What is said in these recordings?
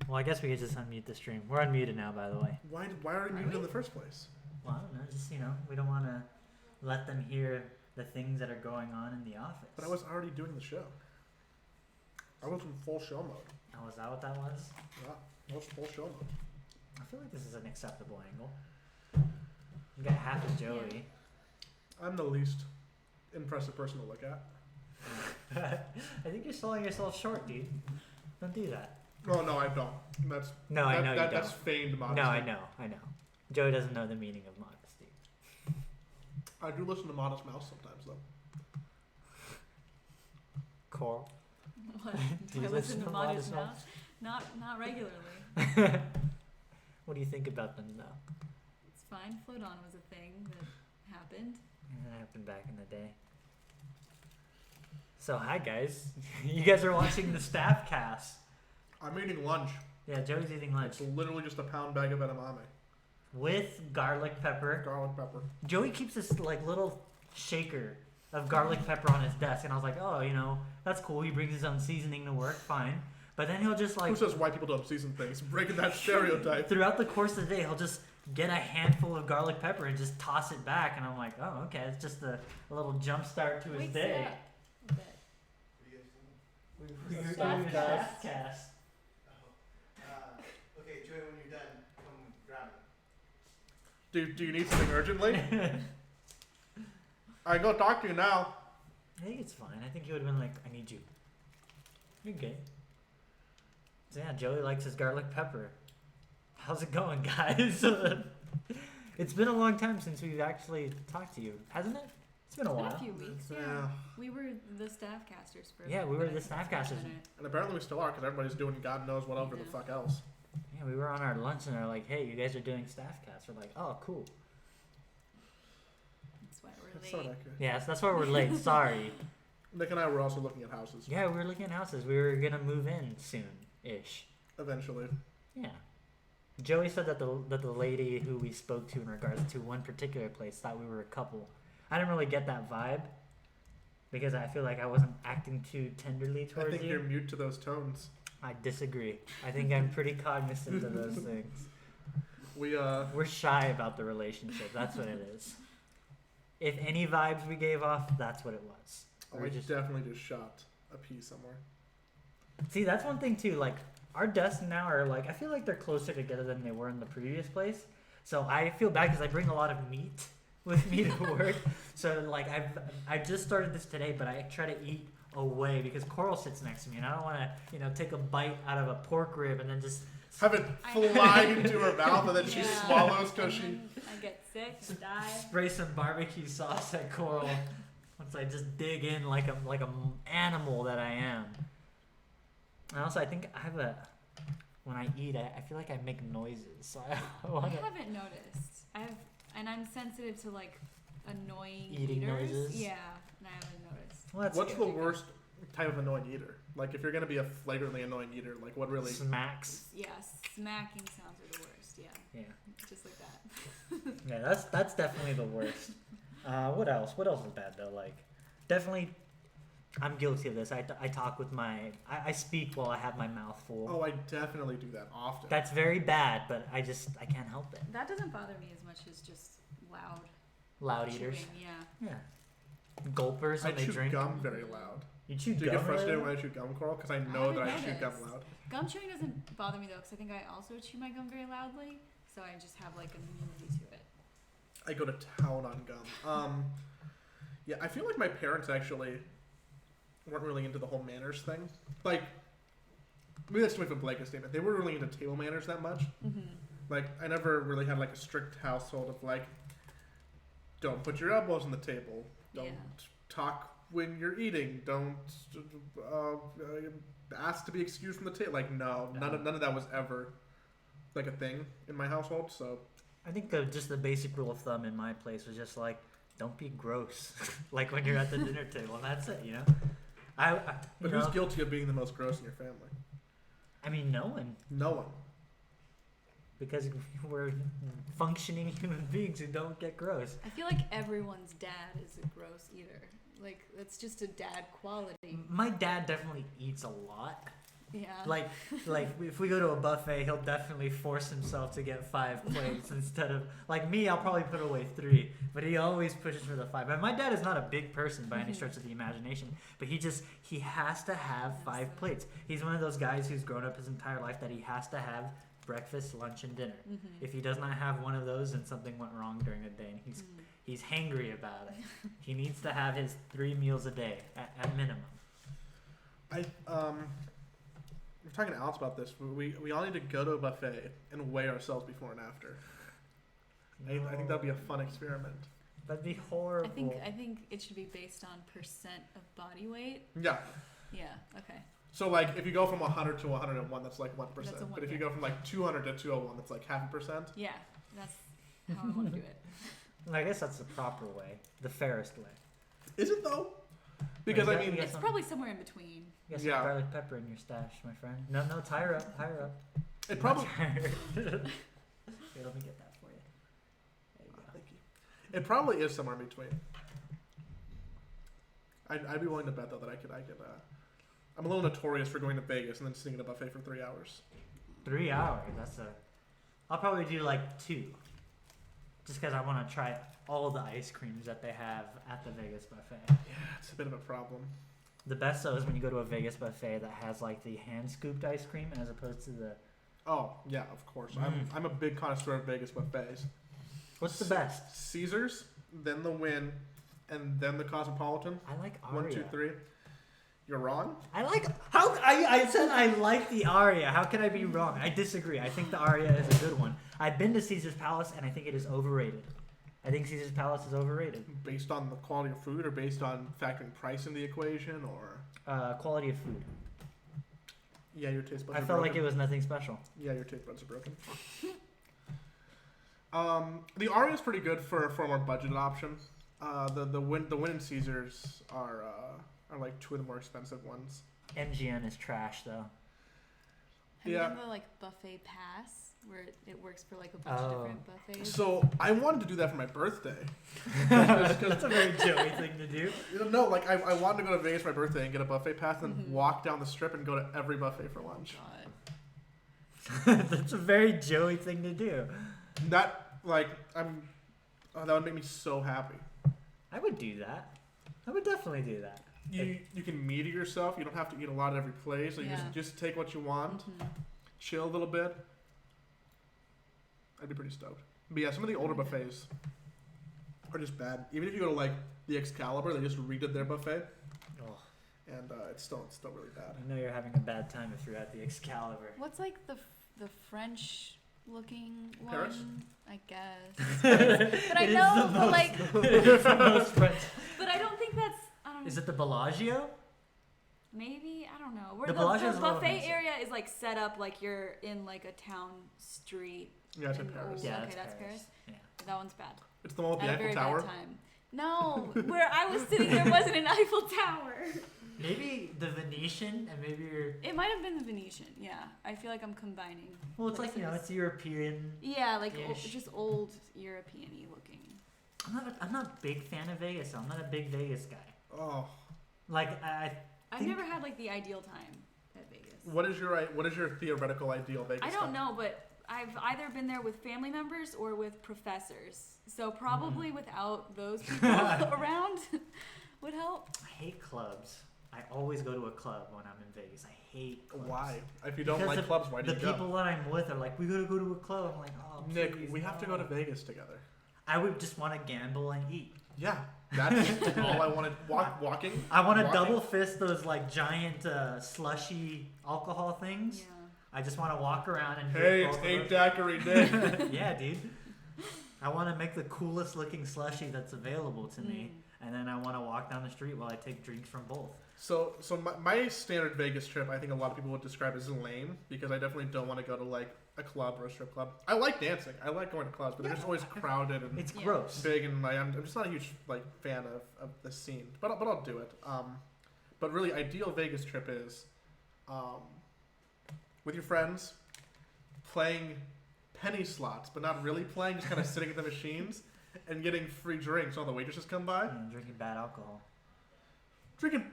Well, I guess we could just unmute the stream. We're unmuted now, by the way. Why are you muted in the first place? Well, I don't know. Just, we don't want to let them hear the things that are going on in the office. But I was already doing the show. I was in full show mode. Oh, is that what that was? Yeah, I was full show mode. I feel like this is an acceptable angle. You got half of Joey. I'm the least impressive person to look at. I think you're selling yourself short, dude. Don't do that. Oh, no, I don't. I know you don't. That's feigned modesty. No, I know. Joey doesn't know the meaning of modesty. I do listen to Modest Mouse sometimes, though. Coral. What? Do Do you I listen to Modest Modest Mouse? Not regularly. What do you think about them, though? It's fine. Float On was a thing that happened. Yeah, that happened back in the day. So, hi, guys. You guys are watching the staff cast. I'm eating lunch. Yeah, Joey's eating lunch. It's literally just a pound bag of edamame. With garlic pepper. Garlic pepper. Joey keeps this little shaker of garlic pepper on his desk, and I was like, oh, that's cool. He brings his own seasoning to work, fine. But then he'll just Who says white people don't season things? Breaking that stereotype. throughout the course of the day, he'll just get a handful of garlic pepper and just toss it back, and I'm like, oh, okay, it's just a little jump start to his Wakes day. up a bit. We're Staff doing cast. cast. Okay, Joey, when you're done, come grab me. Do you need something urgently? I go talk to you now. I think it's fine. I think he would have been like, I need you. You're good. So yeah, Joey likes his garlic pepper. How's it going, guys? It's been a long time since we've actually talked to you, hasn't it? It's been a It's been while. a few weeks, yeah. Yeah. We were the staff casters for. Yeah, we were the a staff casters. minute. And apparently we still are, because everybody's doing God knows whatever the Yeah. fuck else. Yeah, we were on our lunch and they're like, hey, you guys are doing staff cast. We're like, oh, cool. That's why we're That's late. not accurate. Yeah, so that's why we're late. Sorry. Nick and I were also looking at houses. Yeah, we were looking at houses. We were going to move in soon-ish. Eventually. Yeah. Joey said that the lady who we spoke to in regards to one particular place thought we were a couple. I didn't really get that vibe because I feel like I wasn't acting too tenderly I towards think you. you're mute to those tones. I disagree. I think I'm pretty cognizant of those things. We're shy about the relationship. That's what it is. If any vibes we gave off, that's what it was. I definitely just shot a pea somewhere. See, that's one thing too. Like our desks now are I feel like they're closer together than they were in the previous place. So I feel bad because I bring a lot of meat with me to work. So I just started this today, but I try to eat away because Coral sits next to me, and I don't want to take a bite out of a pork rib and then just Have it I fly know. into her mouth and then she Yeah. swallows because she. And then I get sick, die. spray some barbecue sauce at Coral once I just dig in like a animal that I am. And also, I think when I eat, I feel like I make noises. So I I want to. haven't noticed. I'm sensitive to annoying Eating eaters. noises? Yeah, and I haven't noticed. Well, that's What's good. the worst type of annoying eater? Like, if you're gonna be a flagrantly annoying eater, what really? Smacks. Yeah, smacking sounds are the worst. Yeah, Yeah. just like that. Yeah, that's definitely the worst. What else? What else is bad though? Definitely, I'm guilty of this. I talk with I speak while I have my mouth full. Oh, I definitely do that often. That's very bad, but I can't help it. That doesn't bother me as much as just loud Loud chewing. eaters. Yeah. Yeah. Gulpers I when they chew drink. gum very loud. You chew Do you gum get frustrated really when I chew gum, Coral? Because I know that I haven't chew gum noticed. loud. Gum chewing doesn't bother me though, because I think I also chew my gum very loudly, so I just have immunity to it. I go to town on gum. Yeah, I feel like my parents actually weren't really into the whole manners thing. Maybe that's too much of a blanket statement. They weren't really into table manners that much. Mm-hmm. I never really had a strict household of don't put your elbows on the table. Don't Yeah. talk when you're eating. Don't ask to be excused from the table. No, none of that was ever a thing in my household. So I think just the basic rule of thumb in my place was just don't be gross, when you're at the dinner table, and that's it, But who's guilty of being the most gross in your family? I mean, no one, No one. because we're functioning human beings who don't get gross. I feel like everyone's dad is a gross eater. That's just a dad quality. My dad definitely eats a lot, Yeah. Like if we go to a buffet, he'll definitely force himself to get 5 plates instead of like me. I'll probably put away 3, but he always pushes for the 5. But my dad is not a big person by any stretch of the imagination, but he has to have 5 plates. He's one of those guys who's grown up his entire life that he has to have breakfast, lunch, and dinner. If he does not have one of those, then something went wrong during the day, and he's hangry about it. He needs to have his 3 meals a day at minimum. We're talking to Alex about this. We all need to go to a buffet and weigh ourselves before and after. I think that'd be a fun experiment. That'd be horrible. I think it should be based on percent of body weight. Yeah. Yeah. Okay. So like if you go from 100 to 101, that's like 1%. That's a 1, But if you yeah. go from like 200 to 201, that's like 0.5%. Yeah. That's how I want to do it. I guess that's the proper way, the fairest way. Is it though? Because Right, I mean, yeah. It's probably somewhere in between. You got some Yeah. garlic pepper in your stash, my friend. No, tie her up. it probably. Here, let me get that for you. There you go. Thank you. It probably is somewhere in between. I'd be willing to bet though that I could. I'm a little notorious for going to Vegas and then sitting at a buffet for 3 hours. 3 hours. I'll probably do like 2, just because I want to try all the ice creams that they have at the Vegas buffet. Yeah, it's a bit of a problem. The best though is when you go to a Vegas buffet that has like the hand scooped ice cream as opposed to the. Oh yeah, of course. I'm a big connoisseur of Vegas buffets. What's the best? Caesars, then the Wynn, and then the Cosmopolitan. I like Aria. 1, 2, 3. You're wrong. I said I like the Aria. How can I be wrong? I disagree. I think the Aria is a good one. I've been to Caesar's Palace and I think it is overrated. I think Caesar's Palace is overrated. Based on the quality of food, or based on factoring price in the equation, or Quality of food. yeah, your taste buds I are felt broken. like it was nothing special. Yeah, your taste buds are broken. The Aria is pretty good for a more budgeted option. The Wynn and Caesars are like 2 of the more expensive ones. MGM is trash though. Have Yeah. you done the like buffet pass where it works for like a bunch of different buffets? So I wanted to do that for my birthday. That's a very Joey thing to do. No, like I wanted to go to Vegas for my birthday and get a buffet pass, and then walk down the strip and go to every buffet for lunch. God. That's a very Joey thing to do. That like that would make me so happy. I would do that. I would definitely do that. You can meter yourself. You don't have to eat a lot at every place. So you Yeah. just take what you want, chill a little bit. I'd be pretty stoked. But yeah, some of the older buffets are just bad. Even if you go to like the Excalibur, they just redid their buffet, Oh, and it's still really bad. I know you're having a bad time if you're at the Excalibur. What's like the French looking one? Paris? I guess. But I It is know, the but most- like, it is the most French. but I don't think that's. I don't Is it the Bellagio? Maybe, I don't know. Where The the Bellagio's a little buffet nicer. area is like set up like you're in like a town street. Yeah, it's in and- Paris. oh, Yeah, okay, that's Paris. Yeah. That one's bad. It's the one with I the had a Eiffel very Tower. bad time. No, where I was sitting there wasn't an Eiffel Tower. Maybe the Venetian, and maybe you're. It might have been the Venetian. Yeah, I feel like I'm combining. Well, it's like places. it's European. Yeah, like Ish. just old European-y looking. I'm not a big fan of Vegas. I'm not a big Vegas guy. Oh, Like I I've think- never had like the ideal time at Vegas. what is your theoretical ideal Vegas? I don't time? know, but I've either been there with family members or with professors. So probably without those people around would help. I hate clubs. I always go to a club when I'm in Vegas. I hate clubs. Why? If you don't Because like clubs, why do The you go? people that I'm with are like, we gotta go to a club. I'm like, oh, Nick, please, we have to no. go to Vegas together. I would just want to gamble and eat. Yeah, that's all I wanted. Walking. I want to Walking. double fist those like giant slushy alcohol things. Yeah. I just want to walk around and drink Hey, both it's of 8 those. daiquiri Nick. Yeah, dude. I want to make the coolest looking slushy that's available to me, and then I want to walk down the street while I take drinks from both. So my standard Vegas trip, I think a lot of people would describe as lame, because I definitely don't want to go to like a club or a strip club. I like dancing. I like going to clubs, but they're just always crowded and It's Yeah. gross. big, and like, I'm just not a huge like fan of the scene. But I'll do it. But really, ideal Vegas trip is with your friends, playing penny slots, but not really playing, just kind of sitting at the machines and getting free drinks while the waitresses come by. And drinking bad alcohol. Drinking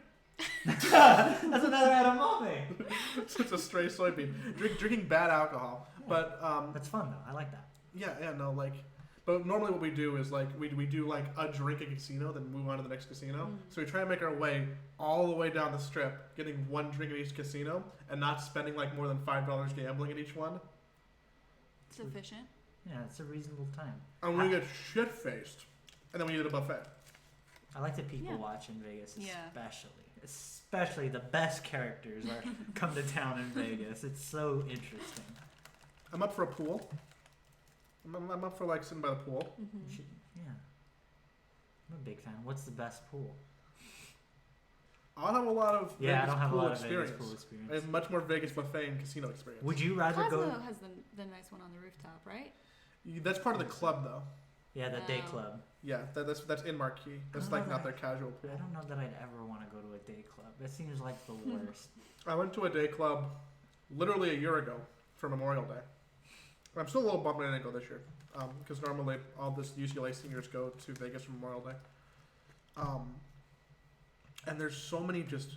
That's another edamame. It's a stray soybean. Drinking bad alcohol. But That's fun though. I like that. yeah, no, like. But normally what we do is like we do like a drink at a casino, then move on to the next casino. So we try and make our way all the way down the strip, getting one drink at each casino, and not spending like more than $5 gambling at each one. Sufficient. Yeah, it's a reasonable time. And we get shit faced, and then we eat at a buffet. I like to people Yeah. watch in Vegas, Yeah. especially the best characters are come to town in Vegas. It's so interesting. I'm up for a pool. I'm up for like sitting by the pool. You Mm-hmm. should- yeah, I'm a big fan. What's the best pool? I don't have a lot of Yeah, I Vegas don't have a pool lot experience. of Vegas pool I experience. have much more Vegas buffet and casino experience. Would you rather Cosmo go? has the nice one on the rooftop, right? That's part of the club though. Yeah, the day Oh. club. Yeah, that's in Marquee. That's don't like know not that their casual pool. I don't know that I'd ever want to go to a day club. It seems like the worst. I went to a day club literally a year ago for Memorial Day. I'm still a little bummed I didn't go this year because normally all this UCLA seniors go to Vegas for Memorial Day. And there's so many just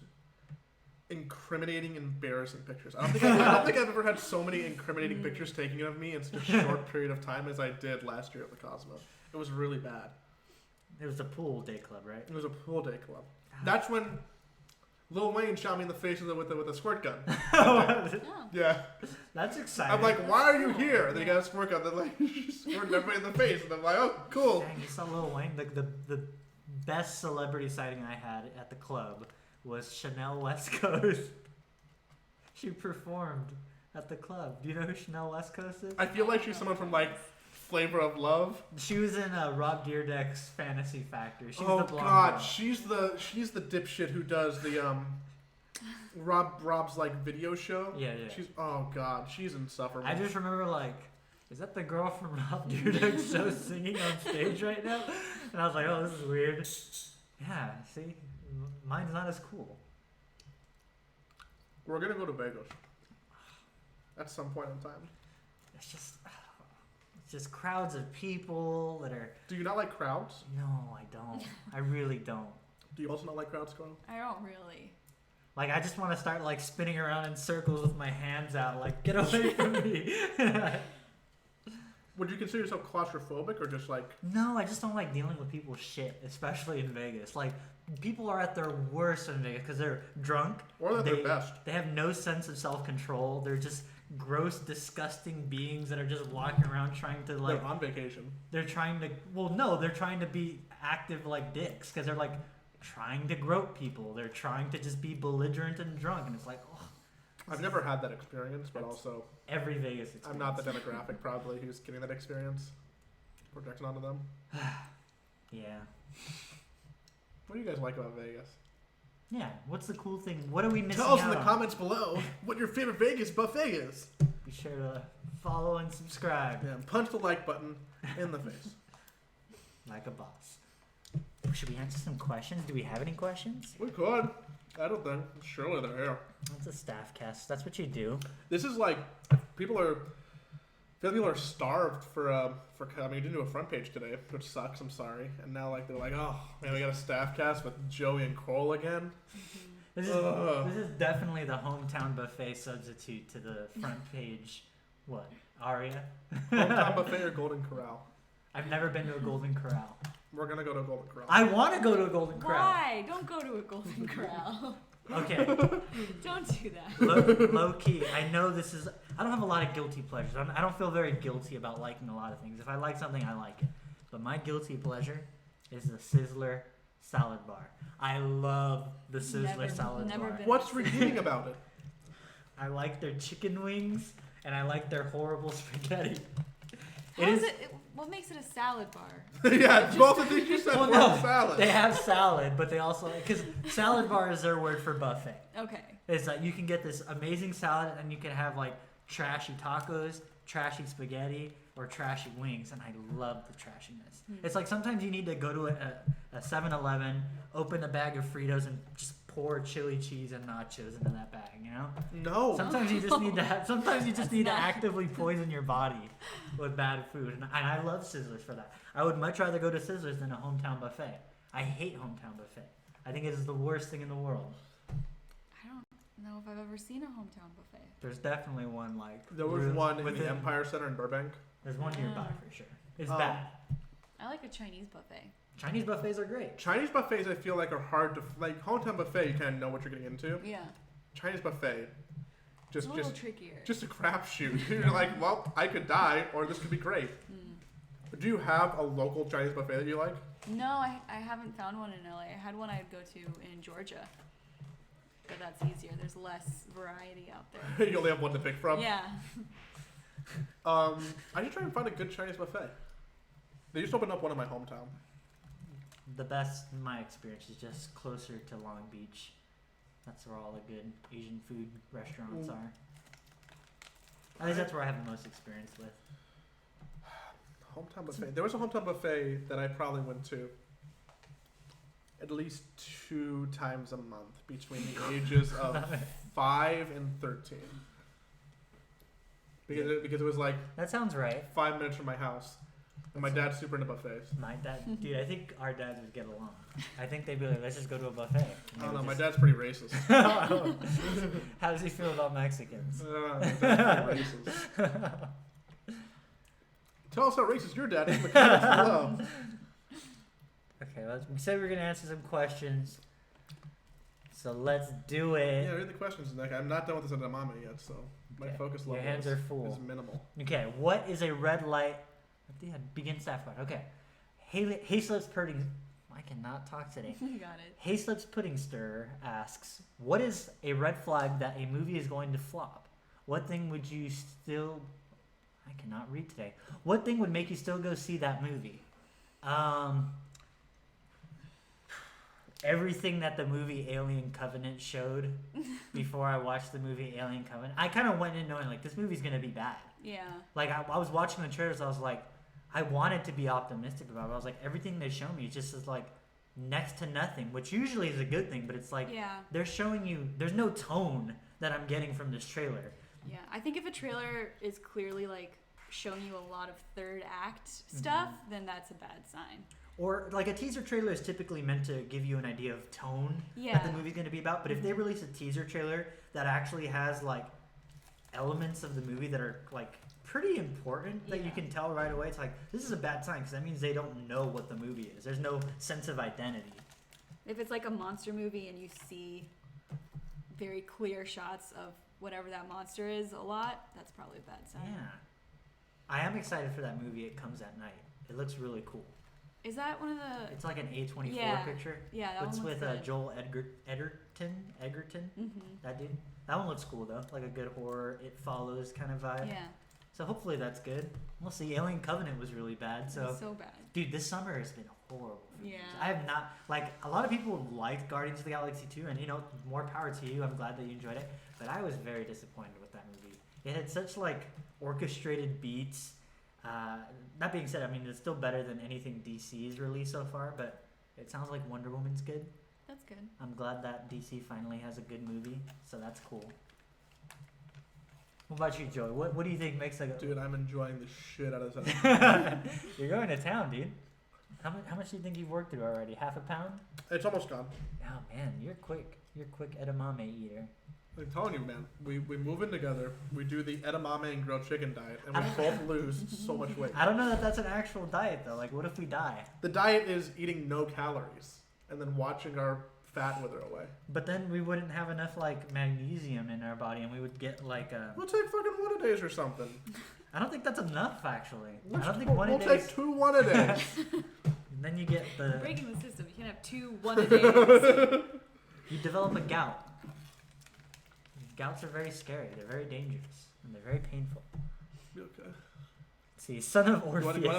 incriminating, embarrassing pictures. I don't think I've ever had so many incriminating pictures taken of me in such a short period of time as I did last year at the Cosmo. It was really bad. It was a pool day club, right? It was a pool day club. That's when Lil Wayne shot me in the face with a squirt gun. Oh. Yeah. That's exciting. I'm like, why are you here? And then he got a squirt gun. Then like, squirted everybody in the face. And I'm like, oh, cool. Dang, you saw Lil Wayne. The best celebrity sighting I had at the club was Chanel West Coast. She performed at the club. Do you know who Chanel West Coast is? I feel like she's someone from like Flavor of Love. She was in Rob Dyrdek's Fantasy Factory. She's Oh the blonde God, girl. she's the dipshit who does the Rob's like video show. Yeah. She's oh God, she's insufferable. I just remember like, is that the girl from Rob Dyrdek's show singing on stage right now? And I was like, oh, this is weird. Yeah, see, mine's not as cool. We're gonna go to Vegas at some point in time. It's just crowds of people that are. Do you not like crowds? No, I don't. I really don't. Do you also not like crowds, Carl? I don't really. Like, I just want to start like spinning around in circles with my hands out. Like, get away from me. Would you consider yourself claustrophobic or just like? No, I just don't like dealing with people's shit, especially in Vegas. Like, people are at their worst in Vegas because they're drunk. Or at their best. They have no sense of self-control. They're just gross, disgusting beings that are just walking around trying to like. They're on vacation. They're trying to. Well, no, they're trying to be active like dicks because they're like trying to grope people. They're trying to just be belligerent and drunk, and it's like, oh, I've never had that experience, but also every Vegas experience. I'm not the demographic probably who's getting that experience. Projecting onto them. Yeah. What do you guys like about Vegas? Yeah. What's the cool thing? What are we missing Tell us in out the on? comments below what your favorite Vegas buffet is. Be sure to follow and subscribe Yeah, punch the like button in the face. like a boss. Should we answer some questions? Do we have any questions? We could. I don't think. Surely they're here. That's a staff cast. That's what you do. This is like people are. I feel like people are starved for coming. We didn't do a front page today, which sucks. I'm sorry. And now like they're like, oh man, we got a staff cast with Joey and Cole again. This is definitely the hometown buffet substitute to the front page. What? Aria? Hometown buffet or Golden Corral? I've never been to a Golden Corral. We're gonna go to Golden Corral. I want to go to a Golden Corral. Why? Don't go to a Golden Corral. Okay. Don't do that. Low key. I know this is. I don't have a lot of guilty pleasures. I don't feel very guilty about liking a lot of things. If I like something, I like it. But my guilty pleasure is the Sizzler salad bar. I love the Sizzler salad never bar. been- What's redeeming about it? I like their chicken wings and I like their horrible spaghetti. How is it? What makes it a salad bar? Yeah, both of these you said Well, were no, salad. they have salad, but they also because salad bar is their word for buffet. Okay. It's like you can get this amazing salad and you can have like trashy tacos, trashy spaghetti, or trashy wings, and I love the trashiness. It's like sometimes you need to go to a 7-Eleven, open a bag of Fritos, and just pour chili cheese and nachos into that bag. You know. No. Sometimes you just need to have. Sometimes you just That's need to not- actively poison your body with bad food, and I love Sizzlers for that. I would much rather go to Sizzlers than a hometown buffet. I hate hometown buffet. I think it is the worst thing in the world. don't know if I've ever seen a hometown buffet. There's definitely one like. There was real- one in within- the Empire Center in Burbank. There's one nearby Yeah. for sure. It's Um, bad. I like a Chinese buffet. Chinese buffets are great. Chinese buffets, I feel like, are hard to like. Hometown buffet, you kind of know what you're getting into. Yeah. Chinese buffet, It's a just little just trickier. just a crapshoot. You're like, well, I could die, or this could be great. Mm. Do you have a local Chinese buffet that you like? No, I haven't found one in LA. I had one I'd go to in Georgia. But that's easier. There's less variety out there. You only have one to pick from. Yeah. I should try and find a good Chinese buffet. They just opened up one in my hometown. The best, in my experience, is just closer to Long Beach. That's where all the good Asian food restaurants are. At least that's where I have the most experience with. Hometown buffet. There was a hometown buffet that I probably went to at least 2 times a month between the ages of 5 and 13. Because it was like That sounds right. 5 minutes from my house. And my dad's super into buffets. My dad, dude, I think our dads would get along. I think they'd be like, let's just go to a buffet. And I they don't know, would my just- dad's pretty racist. How does he feel about Mexicans? My dad's pretty racist. Tell us how racist your dad is in the comments below. Okay, we said we were gonna answer some questions, so let's do it. Yeah, read the questions, Nick. I'm not done with this edamame yet, so my Okay, focus your level hands are full. is minimal. Okay, what is a red light? Begin staff card. Okay, Hayslip's pudding. I cannot talk today. You got it. Hayslip's pudding stirrer asks, "What is a red flag that a movie is going to flop? What thing would you still?" I cannot read today. What thing would make you still go see that movie? Everything that the movie Alien Covenant showed before I watched the movie Alien Covenant. I kind of went in knowing like this movie's gonna be bad. Yeah. Like I was watching the trailers, I was like, I wanted to be optimistic about it. I was like, everything they show me just is like next to nothing, which usually is a good thing. But it's like Yeah. they're showing you there's no tone that I'm getting from this trailer. Yeah. I think if a trailer is clearly like showing you a lot of third act stuff, then that's a bad sign. Or like a teaser trailer is typically meant to give you an idea of tone Yeah. that the movie's going to be about. But if they release a teaser trailer that actually has like elements of the movie that are like pretty important that you Yeah. can tell right away, it's like this is a bad sign because that means they don't know what the movie is. There's no sense of identity. If it's like a monster movie and you see very clear shots of whatever that monster is a lot, that's probably a bad sign. Yeah. I am excited for that movie. It comes at night. It looks really cool. Is that one of the? It's like an A24 Yeah. picture. Yeah, that It's one looks with good. Joel Edgerton, Mm-hmm. that dude. That one looks cool though, like a good horror, It Follows kind of vibe. Yeah. So hopefully that's good. We'll see. Alien Covenant was really bad. So, So bad. dude, this summer has been horrible. for Yeah. movies. I have not like a lot of people liked Guardians of the Galaxy 2, and you know, more power to you. I'm glad that you enjoyed it, but I was very disappointed with that movie. It had such like orchestrated beats. That being said, I mean it's still better than anything DC's released so far, but it sounds like Wonder Woman's good. That's good. I'm glad that DC finally has a good movie, so that's cool. What about you, Joey? What do you think makes a Dude, I'm enjoying the shit out of this. You're going to town, dude. How much do you think you've worked through already? Half a pound? It's almost gone. Oh man, you're quick. You're a quick edamame eater. I'm telling you, man. We move in together. We do the edamame and grilled chicken diet, and we both lose so much weight. I don't know that that's an actual diet though. Like, what if we die? The diet is eating no calories and then watching our fat wither away. But then we wouldn't have enough like magnesium in our body, and we would get like a. We'll take fucking one-a-days or something. I don't think that's enough actually. I Let's don't think we'll one a take days. 2 one-a-days. Then you get the. Breaking the system. You can't have 2 one-a-days. You develop a gout. Gouts are very scary. They're very dangerous, and they're very painful. Okay. See, son of You Orpheus. want to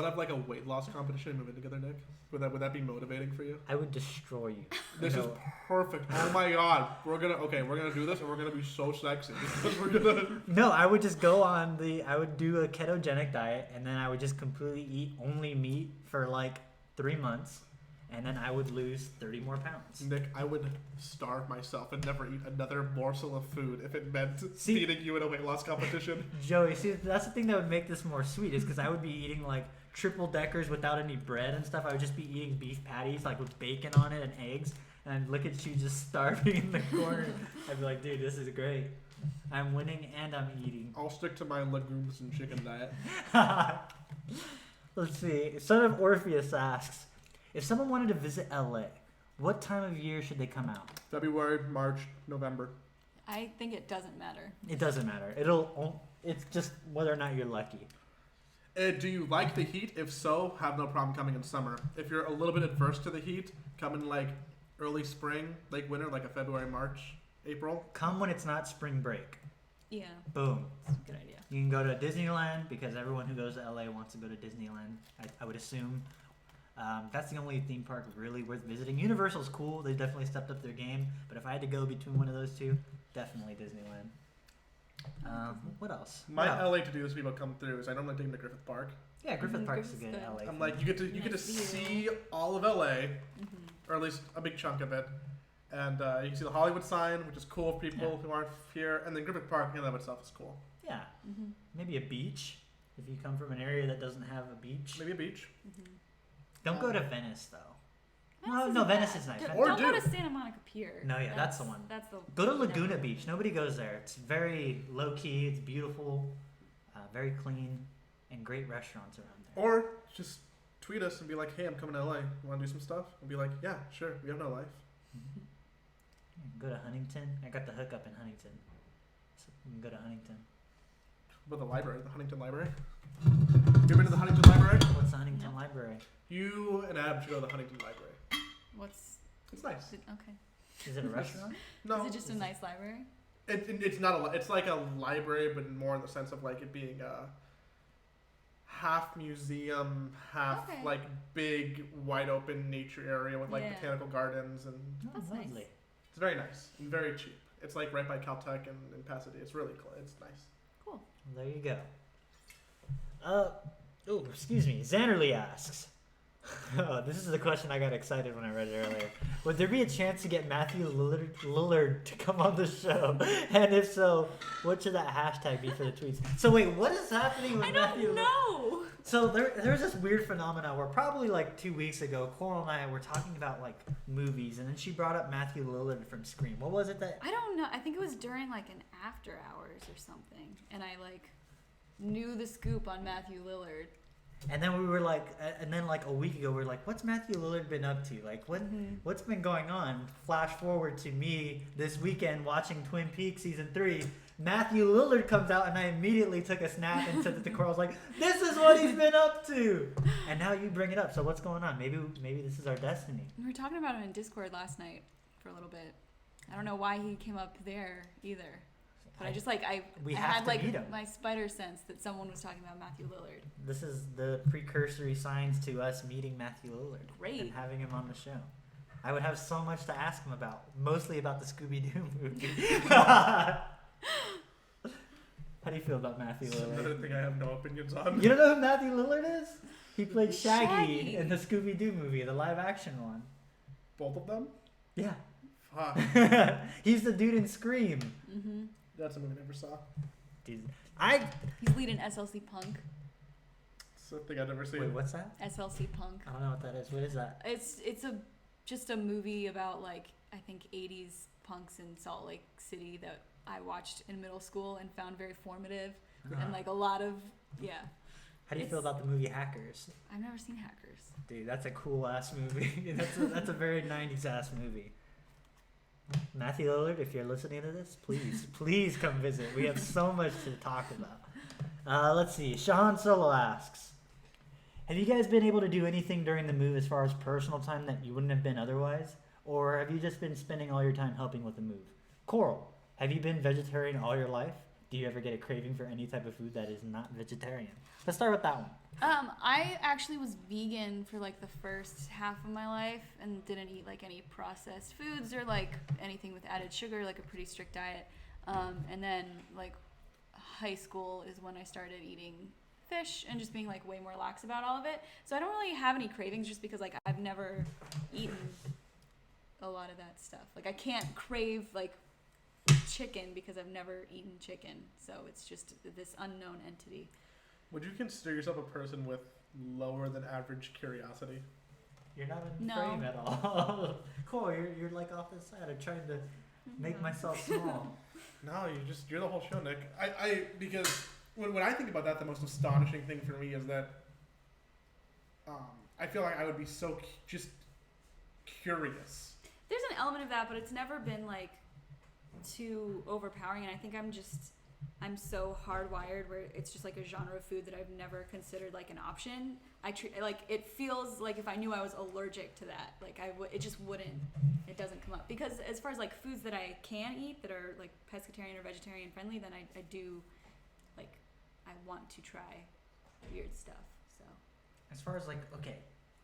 have like a weight loss competition and move in together, Nick? Would that be motivating for you? I would destroy you. This is No. perfect. Oh my god. We're gonna do this and we're gonna be so sexy because we're gonna. No, I would just go on I would do a ketogenic diet, and then I would just completely eat only meat for like 3 months, and then I would lose 30 more pounds. Nick, I would starve myself and never eat another morsel of food if it meant See- beating you in a weight loss competition. Joey, see, that's the thing that would make this more sweet is because I would be eating like triple deckers without any bread and stuff. I would just be eating beef patties like with bacon on it and eggs. and look at you just starving in the corner. I'd be like, dude, this is great. I'm winning and I'm eating. I'll stick to my legumes and chicken diet. Let's see. Son of Orpheus asks, if someone wanted to visit LA, what time of year should they come out? February, March, November. I think it doesn't matter. It doesn't matter. It's just whether or not you're lucky. Do you like the heat? If so, have no problem coming in summer. If you're a little bit adverse to the heat, come in like early spring, late winter, like a February, March, April. Come when it's not spring break. Yeah, Boom. that's a good idea. You can go to Disneyland because everyone who goes to LA wants to go to Disneyland, I would assume. That's the only theme park really worth visiting. Universal's cool. They definitely stepped up their game. But if I had to go between one of those two, definitely Disneyland. What else? My What else? LA to do is people come through. Is I normally take them to Griffith Park. Yeah, Griffith Mhm, Park's a Griffith's good good. LA. I'm like, you get to Nice view. see all of LA, Hmm. or at least a big chunk of it, and you can see the Hollywood sign, which is cool for people Yeah. who aren't here, and then Griffith Park in and of itself is cool. Yeah, Hmm. maybe a beach. If you come from an area that doesn't have a beach, Maybe a beach. Hmm. don't go to Venice though. No, Venice is nice. Or Don't go do. to Santa Monica Pier. No, yeah, that's the one. That's the. Go to no. Laguna Beach. Nobody goes there. It's very low key. It's beautiful, very clean, and great restaurants around there. Or just tweet us and be like, hey, I'm coming to LA. You want to do some stuff? And be like, yeah, sure. We have no life. Go to Huntington. I got the hookup in Huntington. So you can go to Huntington. But the library, the Huntington Library. You ever been to the Huntington Library? What's the Huntington No. Library? You and Ab should go to the Huntington Library. What's It's nice. okay? Is it a restaurant? No, Is it just a nice library? it's not a. It's like a library, but more in the sense of like it being a half museum, half Okay. like big, wide open nature area with like Yeah. botanical gardens, and Oh, That's nice. lovely. it's very nice and very cheap. It's like right by Caltech and in Pasadena. It's really cool. It's nice. Cool. There you go. Oh, excuse me. Xanderly asks. Oh, this is the question I got excited when I read it earlier. Would there be a chance to get Matthew Lillard to come on the show? And if so, what should that hashtag be for the tweets? So wait, what is happening with I Matthew? don't know. So there's this weird phenomenon where probably like 2 weeks ago, Coral and I were talking about like movies, and then she brought up Matthew Lillard from Scream. What was it that? I don't know. I think it was during like an after hours or something, and I like knew the scoop on Matthew Lillard. And then we were like, and then like a week ago, we were like, what's Matthew Lillard been up to? Like, what's been going on? Flash forward to me this weekend watching Twin Peaks season 3. Matthew Lillard comes out, and I immediately took a snap and sent it to Coral. I was like, this is what he's been up to. And now you bring it up. So what's going on? Maybe this is our destiny. We were talking about him in Discord last night for a little bit. I don't know why he came up there either. But I just like We I have had to like meet him. my spider sense that someone was talking about Matthew Lillard. This is the precursory signs to us meeting Matthew Lillard Great. and having him on the show. I would have so much to ask him about, mostly about the Scooby-Doo movie. How do you feel about Matthew It's another Lillard? thing I have no opinions on. You don't know who Matthew Lillard is? He played Shaggy, Shaggy. in the Scooby-Doo movie, the live-action one. Both of them? Yeah. Fuck. He's the dude in Scream. Mm-hmm. That's a movie I never saw. Dude, He's leading SLC Punk. It's a thing I've never seen. wait, what's that? SLC Punk. I don't know what that is. What is that? It's just a movie about like I think 80s punks in Salt Lake City that I watched in middle school and found very formative and like a lot of How do you feel about the movie Hackers? I've never seen Hackers. Dude, that's a cool ass movie. that's a very 90s ass movie. Matthew Lillard, if you're listening to this, please come visit. We have so much to talk about. Let's see. Shahan Solo asks, have you guys been able to do anything during the move as far as personal time that you wouldn't have been otherwise? Or have you just been spending all your time helping with the move? Coral, have you been vegetarian all your life? Do you ever get a craving for any type of food that is not vegetarian? Let's start with that one. I actually was vegan for like the first half of my life and didn't eat like any processed foods or like anything with added sugar, like a pretty strict diet. And then like high school is when I started eating fish and just being like way more lax about all of it. So I don't really have any cravings just because like I've never eaten a lot of that stuff. Like I can't crave like chicken because I've never eaten chicken. So it's just this unknown entity. Would you consider yourself a person with lower than average curiosity? You're not in No. frame at all. Cool. You're like off the side. I'm trying to make Mhm. myself small. No, you're the whole show, Nick. Because when I think about that, the most astonishing thing for me is that I feel like I would be so just curious. There's an element of that, but it's never been like too overpowering, and I think I'm so hardwired where it's just like a genre of food that I've never considered like an option. I treat like it feels like if I knew I was allergic to that, like it just wouldn't. It doesn't come up because as far as like foods that I can eat that are like pescatarian or vegetarian friendly, then I do like I want to try weird stuff. So As far as like, okay,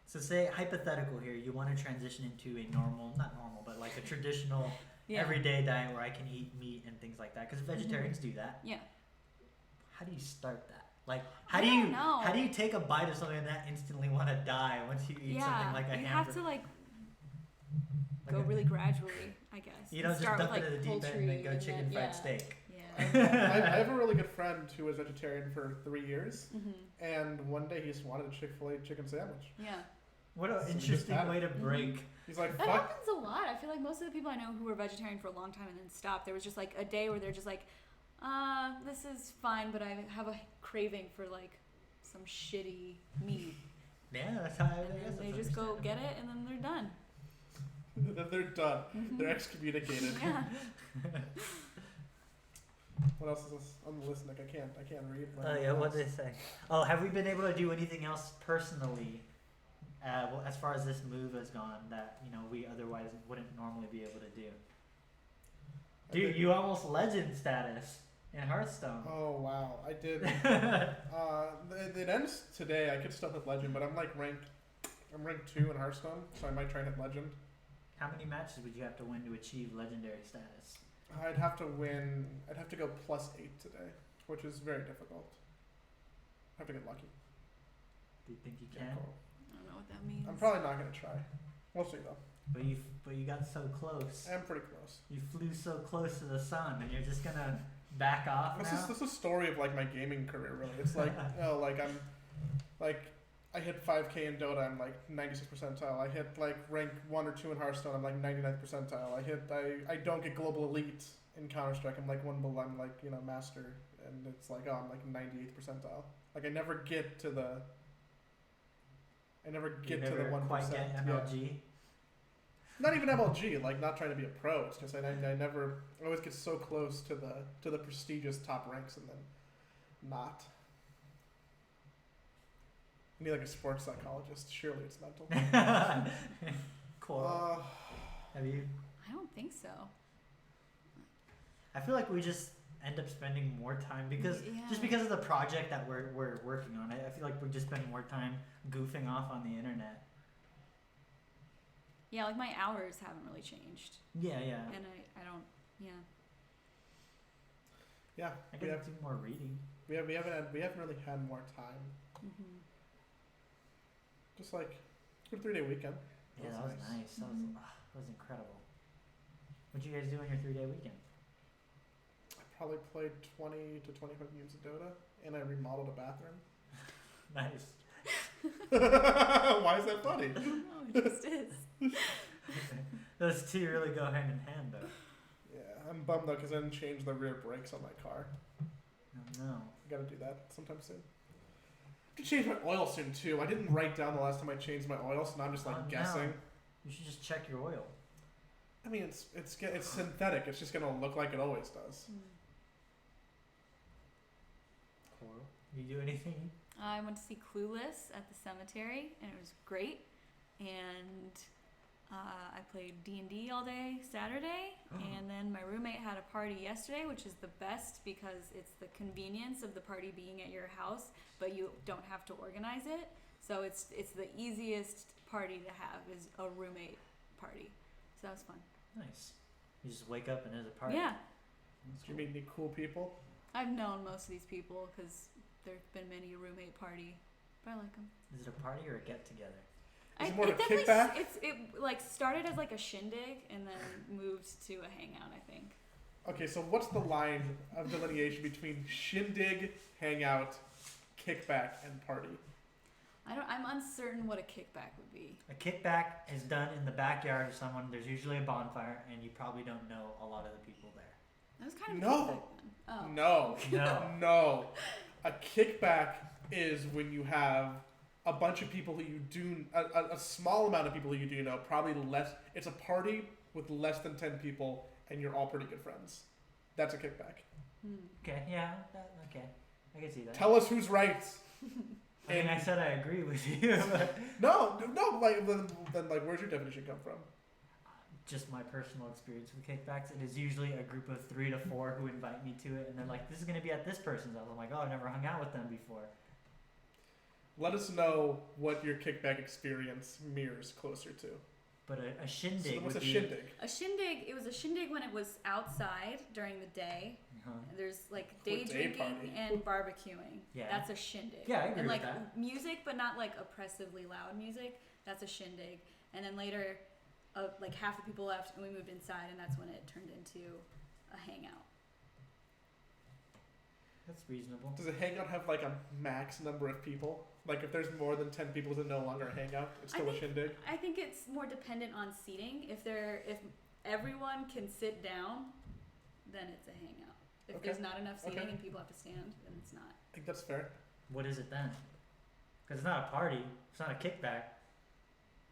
so say hypothetical here, you want to transition into a normal, not normal, but like a traditional yeah, everyday diet where I can eat meat and things like that. Because vegetarians do that. yeah. How do you start that? Like, how I do don't you know. how do you take a bite of something and that instantly want to die once you eat something like a you hamburger? have to like Like go a- really gradually, I guess. You don't just Start dump with, it in like, the deep end and then poultry go and chicken then- fried yeah. steak. Yeah. I have a really good friend who was vegetarian for 3 years, Mhm. and one day he just wanted a Chick-fil-A chicken sandwich. Yeah. What an So you just interesting had it. way to Mhm. break. He's like, That fuck. happens a lot. I feel like most of the people I know who were vegetarian for a long time and then stopped, there was just like a day where they're just like, this is fine, but I have a craving for like some shitty meat. Yeah, that's how I And guess then they that's just go get understandable. it and then they're done. Then they're done. Mhm. They're excommunicated. Yeah. What else is this on the list, Nick? I can't read. Oh yeah, what did they say? Oh, have we been able to do anything else personally, well, as far as this move has gone that we otherwise wouldn't normally be able to do? Dude, you almost legend status in Hearthstone. Oh wow, I did. It ends today. I could still hit legend, but I'm ranked 2 in Hearthstone, so I might try and hit legend. How many matches would you have to win to achieve legendary status? I'd have to win. I'd have to go +8 today, which is very difficult. I have to get lucky. Do you think you Yeah, can? cool. I don't know what that means. I'm probably not gonna try. We'll see though. But you got so close. I'm pretty close. You flew so close to the sun, and you're just gonna back off This now. is the story of my gaming career. Really, it's like I hit 5K in Dota. I'm 96th percentile. I hit rank 1 or 2 in Hearthstone. I'm 99th percentile. I don't get global elite in Counter Strike. I'm one below. I'm master, and it's I'm 98th percentile. I never get to the. I never You get to never the 1%. quite get Yeah. MLG. Not even MLG. Not trying to be a pro. It's just I always get so close to the prestigious top ranks and then not. I need a sports psychologist. Surely it's mental. Cool. Have you? I don't think so. I feel like we just end up spending more time just Yeah. because of the project that we're working on. I feel like we just spend more time goofing off on the internet. Yeah, my hours haven't really changed. Yeah. And I don't, yeah. Yeah, I we gotta have do more reading. we haven't really had more time. Mm-hmm. Just good 3-day weekend. Yeah, that was nice. That Mhm. was incredible. What'd you guys do on your 3-day weekend? I probably played 20 to 25 games of Dota, and I remodeled a bathroom. Nice. Why is that funny? No, it just is. Those two really go hand in hand, though. Yeah, I'm bummed though because I didn't change the rear brakes on my car. Oh, no. Gotta do that sometime soon. I have to change my oil soon too. I didn't write down the last time I changed my oil, so now I'm just Oh, no. guessing. You should just check your oil. I mean, it's synthetic. It's just gonna look like it always does. Mm. Cool. You do anything? I went to see Clueless at the cemetery, and it was great. And I played D&D all day Saturday, and then my roommate had a party yesterday, which is the best because it's the convenience of the party being at your house, but you don't have to organize it. So it's the easiest party to have is a roommate party. So that was fun. Nice. You just wake up and there's a party. Yeah, That's Did you cool. meet any cool people? I've known most of these people because there's been many a roommate party, but I like them. Is it a party or a get together? Is it more of a definitely kickback? it started as a shindig and then moved to a hangout, I think. Okay, so what's the line of delineation between shindig, hangout, kickback, and party? I'm uncertain what a kickback would be. A kickback is done in the backyard of someone. There's usually a bonfire, and you probably don't know a lot of the people there. That was kind of No. a kickback then. Oh. No. No. No. A kickback is when you have a bunch of people who you do, a small amount of people who you do know, probably less. It's a party with less than 10 people, and you're all pretty good friends. That's a kickback. Okay, yeah, okay. I can see that. Tell us who's right. I mean, I said I agree with you, but No, like, then like, where's your definition come from? just my personal experience with kickbacks. It is usually a group of 3 to 4 who invite me to it, and they're like, this is going to be at this person's house. I'm like, oh, I've never hung out with them before. Let us know what your kickback experience mirrors closer to. But a shindig So what's would a be... shindig? A shindig, it was a shindig when it was outside during the day. Uh-huh. There's like Cool day day drinking party. and barbecuing. Yeah. That's a shindig. Yeah, I agree And with like that. music, but not like oppressively loud music. That's a shindig. And then later, like half the people left, and we moved inside, and that's when it turned into a hangout. That's reasonable. Does a hangout have like a max number of people? Like if there's more than 10 people, is it no longer a hangout? It's still a shindig? I think it's more dependent on seating. If everyone can sit down, then it's a hangout. If Okay. there's not enough seating Okay. and people have to stand, then it's not. I think that's fair. What is it then? Because it's not a party. It's not a kickback.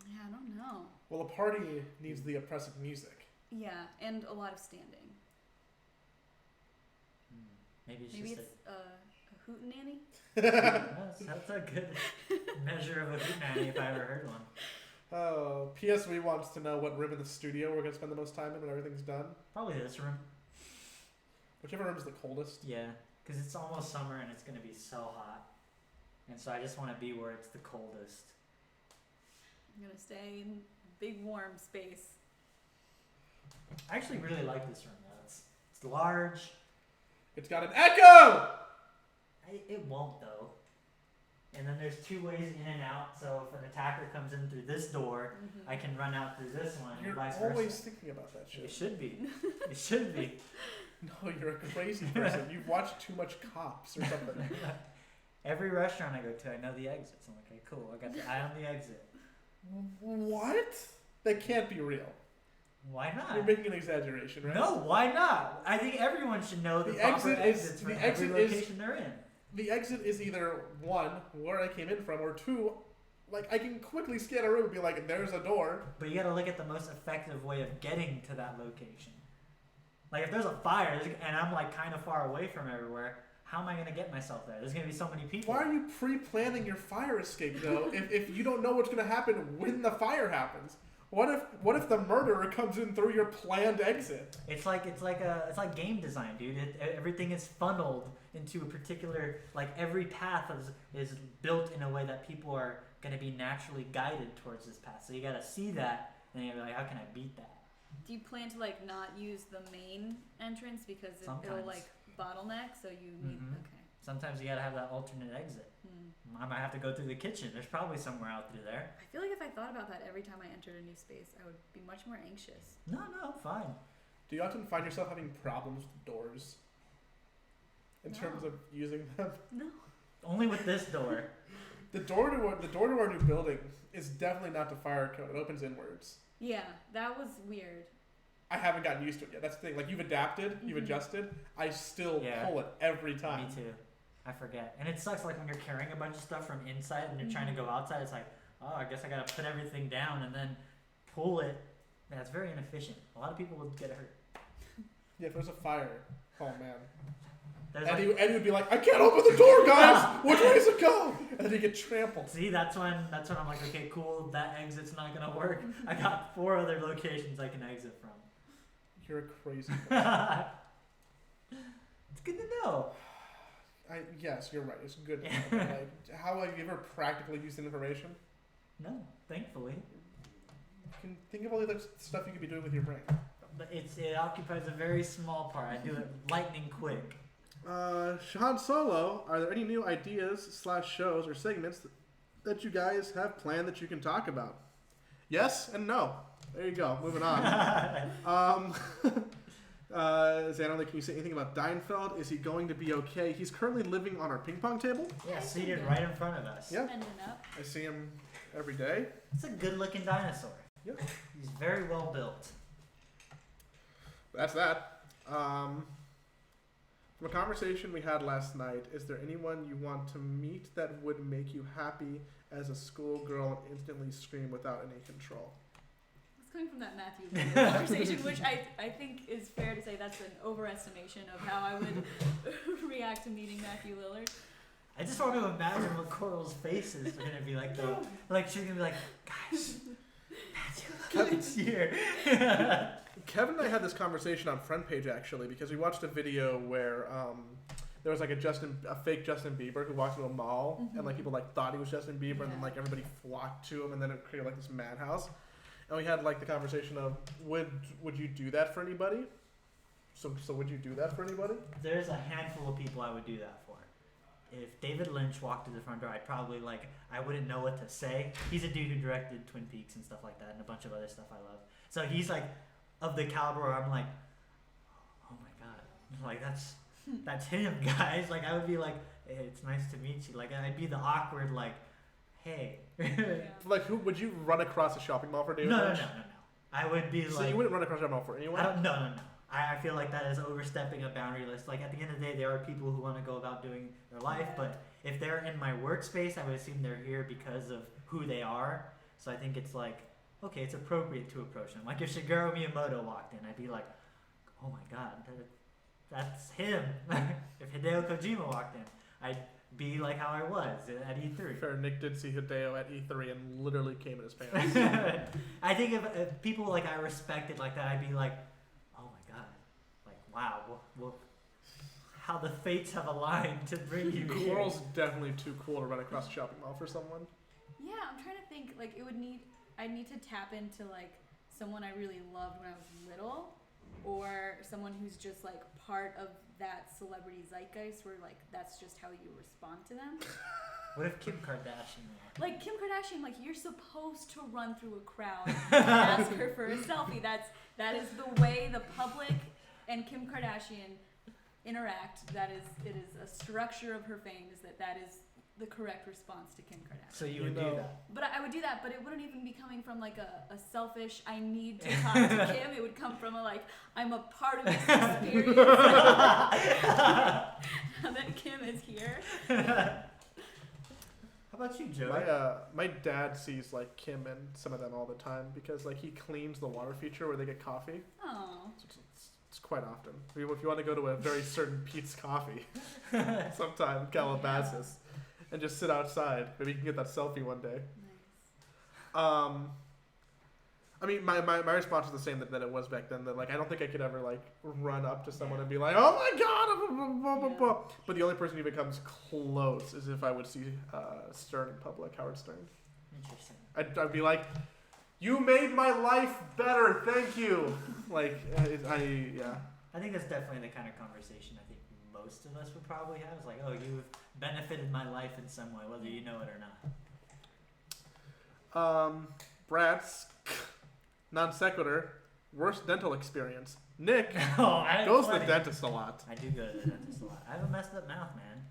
Yeah, I don't know. Well, a party needs the oppressive music. Yeah, and a lot of standing. Maybe it's Maybe just it's a hootenanny. that's a good measure of a hootenanny if I ever heard one. Oh, PSV wants to know what room in the studio we're going to spend the most time in when everything's done. Probably this room. Whichever room is the coldest. Yeah, because it's almost summer and it's going to be so hot. And so I just want to be where it's the coldest. I'm gonna stay in big warm space. I actually really like this room though. It's large. It's got an echo! It won't though. And then there's 2 ways in and out. So if an attacker comes in through this door, I can run out through this one and You're vice always versa. thinking about that shit. It should be. It should be. No, you're a crazy person. You've watched too much Cops or something. Every restaurant I go to, I know the exits. I'm like, okay, cool. I got the eye on the exit. What? That can't be real. Why not? You're making an exaggeration, right? No, why not? I think everyone should know the proper exit is- exits the for every exit is- location they're in. The exit is either 1, where I came in from, or 2, like I can quickly scan a room and be like, there's a door. But you gotta look at the most effective way of getting to that location. Like if there's a fire and I'm like kind of far away from everywhere, how am I gonna get myself there? There's gonna be so many people. Why are you pre-planning your fire escape though? if you don't know what's gonna happen when the fire happens? What if the murderer comes in through your planned exit? It's like game design, dude. Everything is funneled into a particular, like every path is built in a way that people are gonna be naturally guided towards this path. So you gotta see that, and you're like, how can I beat that? Do you plan to like not use the main entrance because it'll Sometimes. like bottleneck? So you need Mhm. okay. Sometimes you gotta have that alternate exit. I might have to go through the kitchen. There's probably somewhere out through there. I feel like if I thought about that every time I entered a new space, I would be much more anxious. No, fine. Do you often find yourself having problems with doors? In terms No. of using them? No. Only with this door. The door to our new building is definitely not the fire code. It opens inwards. Yeah, that was weird. I haven't gotten used to it yet. That's the thing. Like you've adapted, you've Mhm. adjusted. I still Yeah. pull it every time. Me too. I forget. And it sucks like when you're carrying a bunch of stuff from inside and you're trying to go outside, it's like, oh, I guess I gotta put everything down and then pull it. Yeah, it's very inefficient. A lot of people would get hurt. Yeah, if there's a fire, oh man. There's Eddie would be like, I can't open the door, guys. Which way does it go? And then he'd get trampled. See, that's when I'm like, okay, cool, that exit's not gonna work. I got 4 other locations I can exit from. You're a crazy person. It's good to know. Yes, you're right. It's good. Yeah. Like, how have you ever practically used the information? No, thankfully. You can think of all the other stuff you could be doing with your brain. But it occupies a very small part. I do it lightning quick. Sean Solo, are there any new ideas / shows or segments that you guys have planned that you can talk about? Yes and no. There you go. Moving on. Xanderly, can you say anything about Deinfeld? Is he going to be okay? He's currently living on our ping pong table. Yeah, seated right in front of us. Yeah. Ending up. I see him every day. It's a good-looking dinosaur. Yeah. He's very well built. That's that. From a conversation we had last night, is there anyone you want to meet that would make you happy as a schoolgirl and instantly scream without any control? It's coming from that Matthew Lillard conversation, which I think is fair to say that's an overestimation of how I would react to meeting Matthew Lillard. I just want to imagine what Coral's faces are gonna be like though. Like she's gonna be like, guys, Matthew Lillard's here. Kevin and I had this conversation on Front Page actually because we watched a video where there was like a fake Justin Bieber who walked into a mall and like people like thought he was Justin Bieber and then like everybody flocked to him and then it created like this madhouse. And we had like the conversation of would you do that for anybody? So would you do that for anybody? There's a handful of people I would do that for. If David Lynch walked to the front door, I'd probably I wouldn't know what to say. He's a dude who directed Twin Peaks and stuff like that and a bunch of other stuff I love. So he's like of the caliber where I'm like, oh my god, like that's him, guys. Like I would be like, hey, it's nice to meet you. Like I'd be the awkward like, hey. Like who would you run across a shopping mall for David No. Lynch? I would be So like, you wouldn't run across a shopping mall for anyone? No. I feel like that is overstepping a boundary list. Like at the end of the day, there are people who want to go about doing their life, but if they're in my workspace, I would assume they're here because of who they are. So I think it's like, okay, it's appropriate to approach them. Like if Shigeru Miyamoto walked in, I'd be like, oh my god, that's him. If Hideo Kojima walked in, I'd be like how I was at E3. Fair, Nick did see Hideo at E3 and literally came in his pants. I think if people like I respected like that, I'd be like, oh my god, like wow, well, how the fates have aligned to bring you here. Coral's definitely too cool to run across a shopping mall for someone. Yeah, I'm trying to think. Like I'd need to tap into like someone I really loved when I was little, or someone who's just like part of that celebrity zeitgeist where like that's just how you respond to them. What if Kim Kardashian were? Like Kim Kardashian, like you're supposed to run through a crowd and ask her for a selfie. That is the way the public and Kim Kardashian interact. It is a structure of her fame is that is the correct response to Kim Kardashian. So you would do that? But I would do that, but it wouldn't even be coming from like a selfish, I need to talk to Kim. It would come from a like, I'm a part of this experience. Now that Kim is here. How about you, Joey? My dad sees like Kim and some of them all the time because like he cleans the water feature where they get coffee. Oh. So it's quite often. If you want to go to a very certain Pete's Coffee sometime in Calabasas and just sit outside, maybe you can get that selfie one day. Nice. I mean, my response is the same that it was back then. That like I don't think I could ever like run up to someone and be like, "Oh my god!" Yeah. But the only person who becomes close is if I would see Stern in public, Howard Stern. Interesting. I'd be like, "You made my life better, thank you." Like I think that's definitely the kind of conversation I think most of us would probably have. It's like, oh, you've benefited my life in some way, whether you know it or not. Brad's non sequitur, worst dental experience. Nick Oh, goes to the dentist a lot. I do go to the dentist a lot. I have a messed up mouth, man.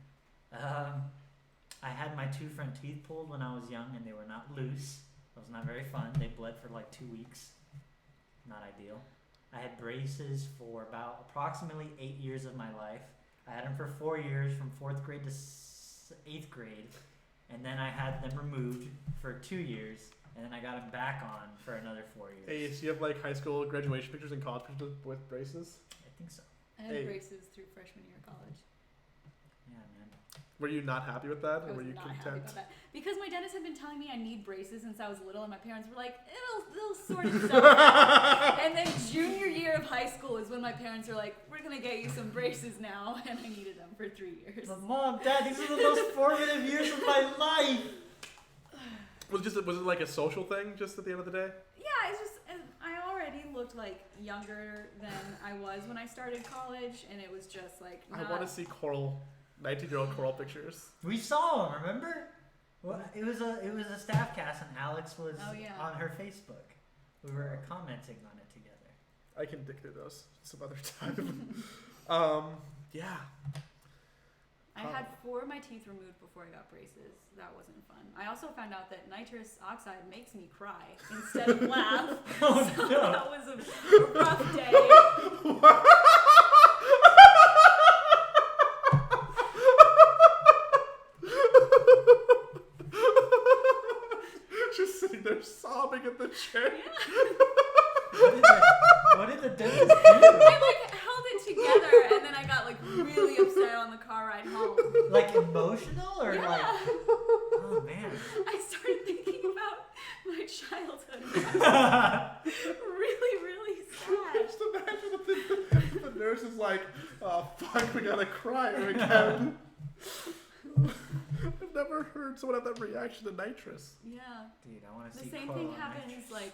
I had my 2 front teeth pulled when I was young, and they were not loose. It was not very fun. They bled for like 2 weeks. Not ideal. I had braces for about approximately 8 years of my life. I had them for 4 years, from 4th grade to 8th grade, and then I had them removed for 2 years, and then I got them back on for another 4 years. Hey, so you have like high school graduation pictures and college pictures with braces? I think so. I had Hey. braces through freshman year of college. Yeah, man. Were you not happy with that, I or were was you not happy content? about that. Because my dentist had been telling me I need braces since I was little, and my parents were like, it'll sort itself out. And then junior year of high school is when my parents were like, we're going to get you some braces now, and I needed them for 3 years. But Mom, Dad, these are the most formative years of my life. Was it like a social thing just at the end of the day? Yeah, it's just, I already looked like younger than I was when I started college, and it was just like I want to see 19-year-old Coral pictures. We saw him, remember? Well, it was a staff cast, and Alex was Oh, yeah. on her Facebook. We were commenting on it together. I can dig through those some other time. Yeah. I had 4 of my teeth removed before I got braces. That wasn't fun. I also found out that nitrous oxide makes me cry instead of laugh. Oh, So no. that was a rough day. Just sitting there sobbing in the chair. What did the dentist do? I like held it together and then I got like really upset on the car ride home. Like emotional or Yeah. like? Oh man. I started thinking about my childhood. Really, really sad. Just imagine the nurse is like, oh fuck, we gotta cry her again. I've never heard someone have that reaction to nitrous. Yeah. Dude, I want to The see. same Coral thing on happens nitrous. like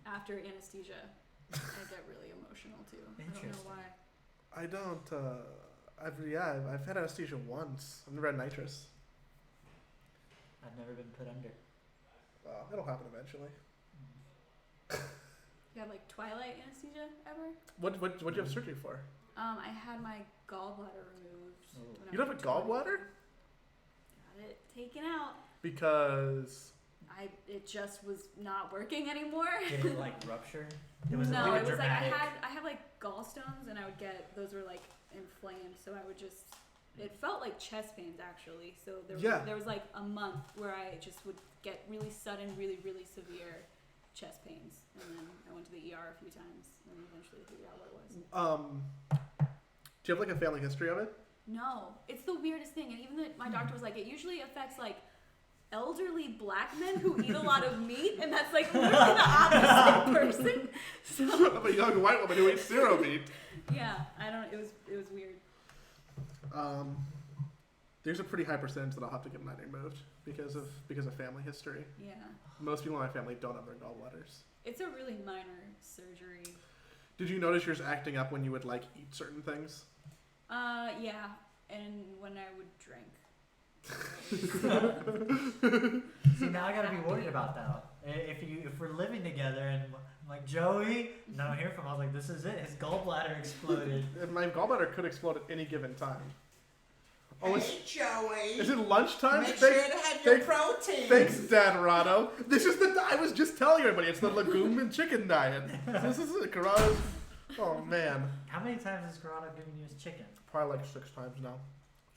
after anesthesia. I get really emotional too. I don't know Interesting. why. I don't, I've had anesthesia once. I've never had nitrous. I've never been put under. It'll happen eventually. You had like twilight anesthesia ever? What'd you have surgery for? I had my gallbladder removed. Oh. when I You don't have was a gallbladder? Got it taken out. Because It just was not working anymore. Did it like rupture? It was No, like it a was dramatic. like I had like gallstones and I would get those were like inflamed, so I would just it felt like chest pains actually. So there was like a month where I just would get really sudden, really, really severe chest pains, and then I went to the ER a few times and eventually figured out what it was. Do you have like a family history of it? No, it's the weirdest thing, and even my doctor was like, it usually affects like elderly black men who eat a lot of meat, and that's like literally the opposite person. So Of a young white woman who eats zero meat. yeah, I don't. It was weird. There's a pretty high percentage that I'll have to get mine removed because of family history. Yeah, Most people in my family don't have their gallbladders. it's a really minor surgery. Did you notice yours acting up when you would like eat certain things? Yeah, and when I would drink. See, now I gotta be worried about that. If we're living together and I'm like Joey, now I hear from him, I was like, this is it. His gallbladder exploded. And my gallbladder could explode at any given time. Oh, Hey, Joey. is it lunchtime? Make sure to have your thanks- protein. Thanks, Dad Rado. This is I was just telling everybody, it's the legume and chicken diet. This is it, Corrado's. Oh, man. How many times has Corrado given you his chicken? Probably like 6 times now.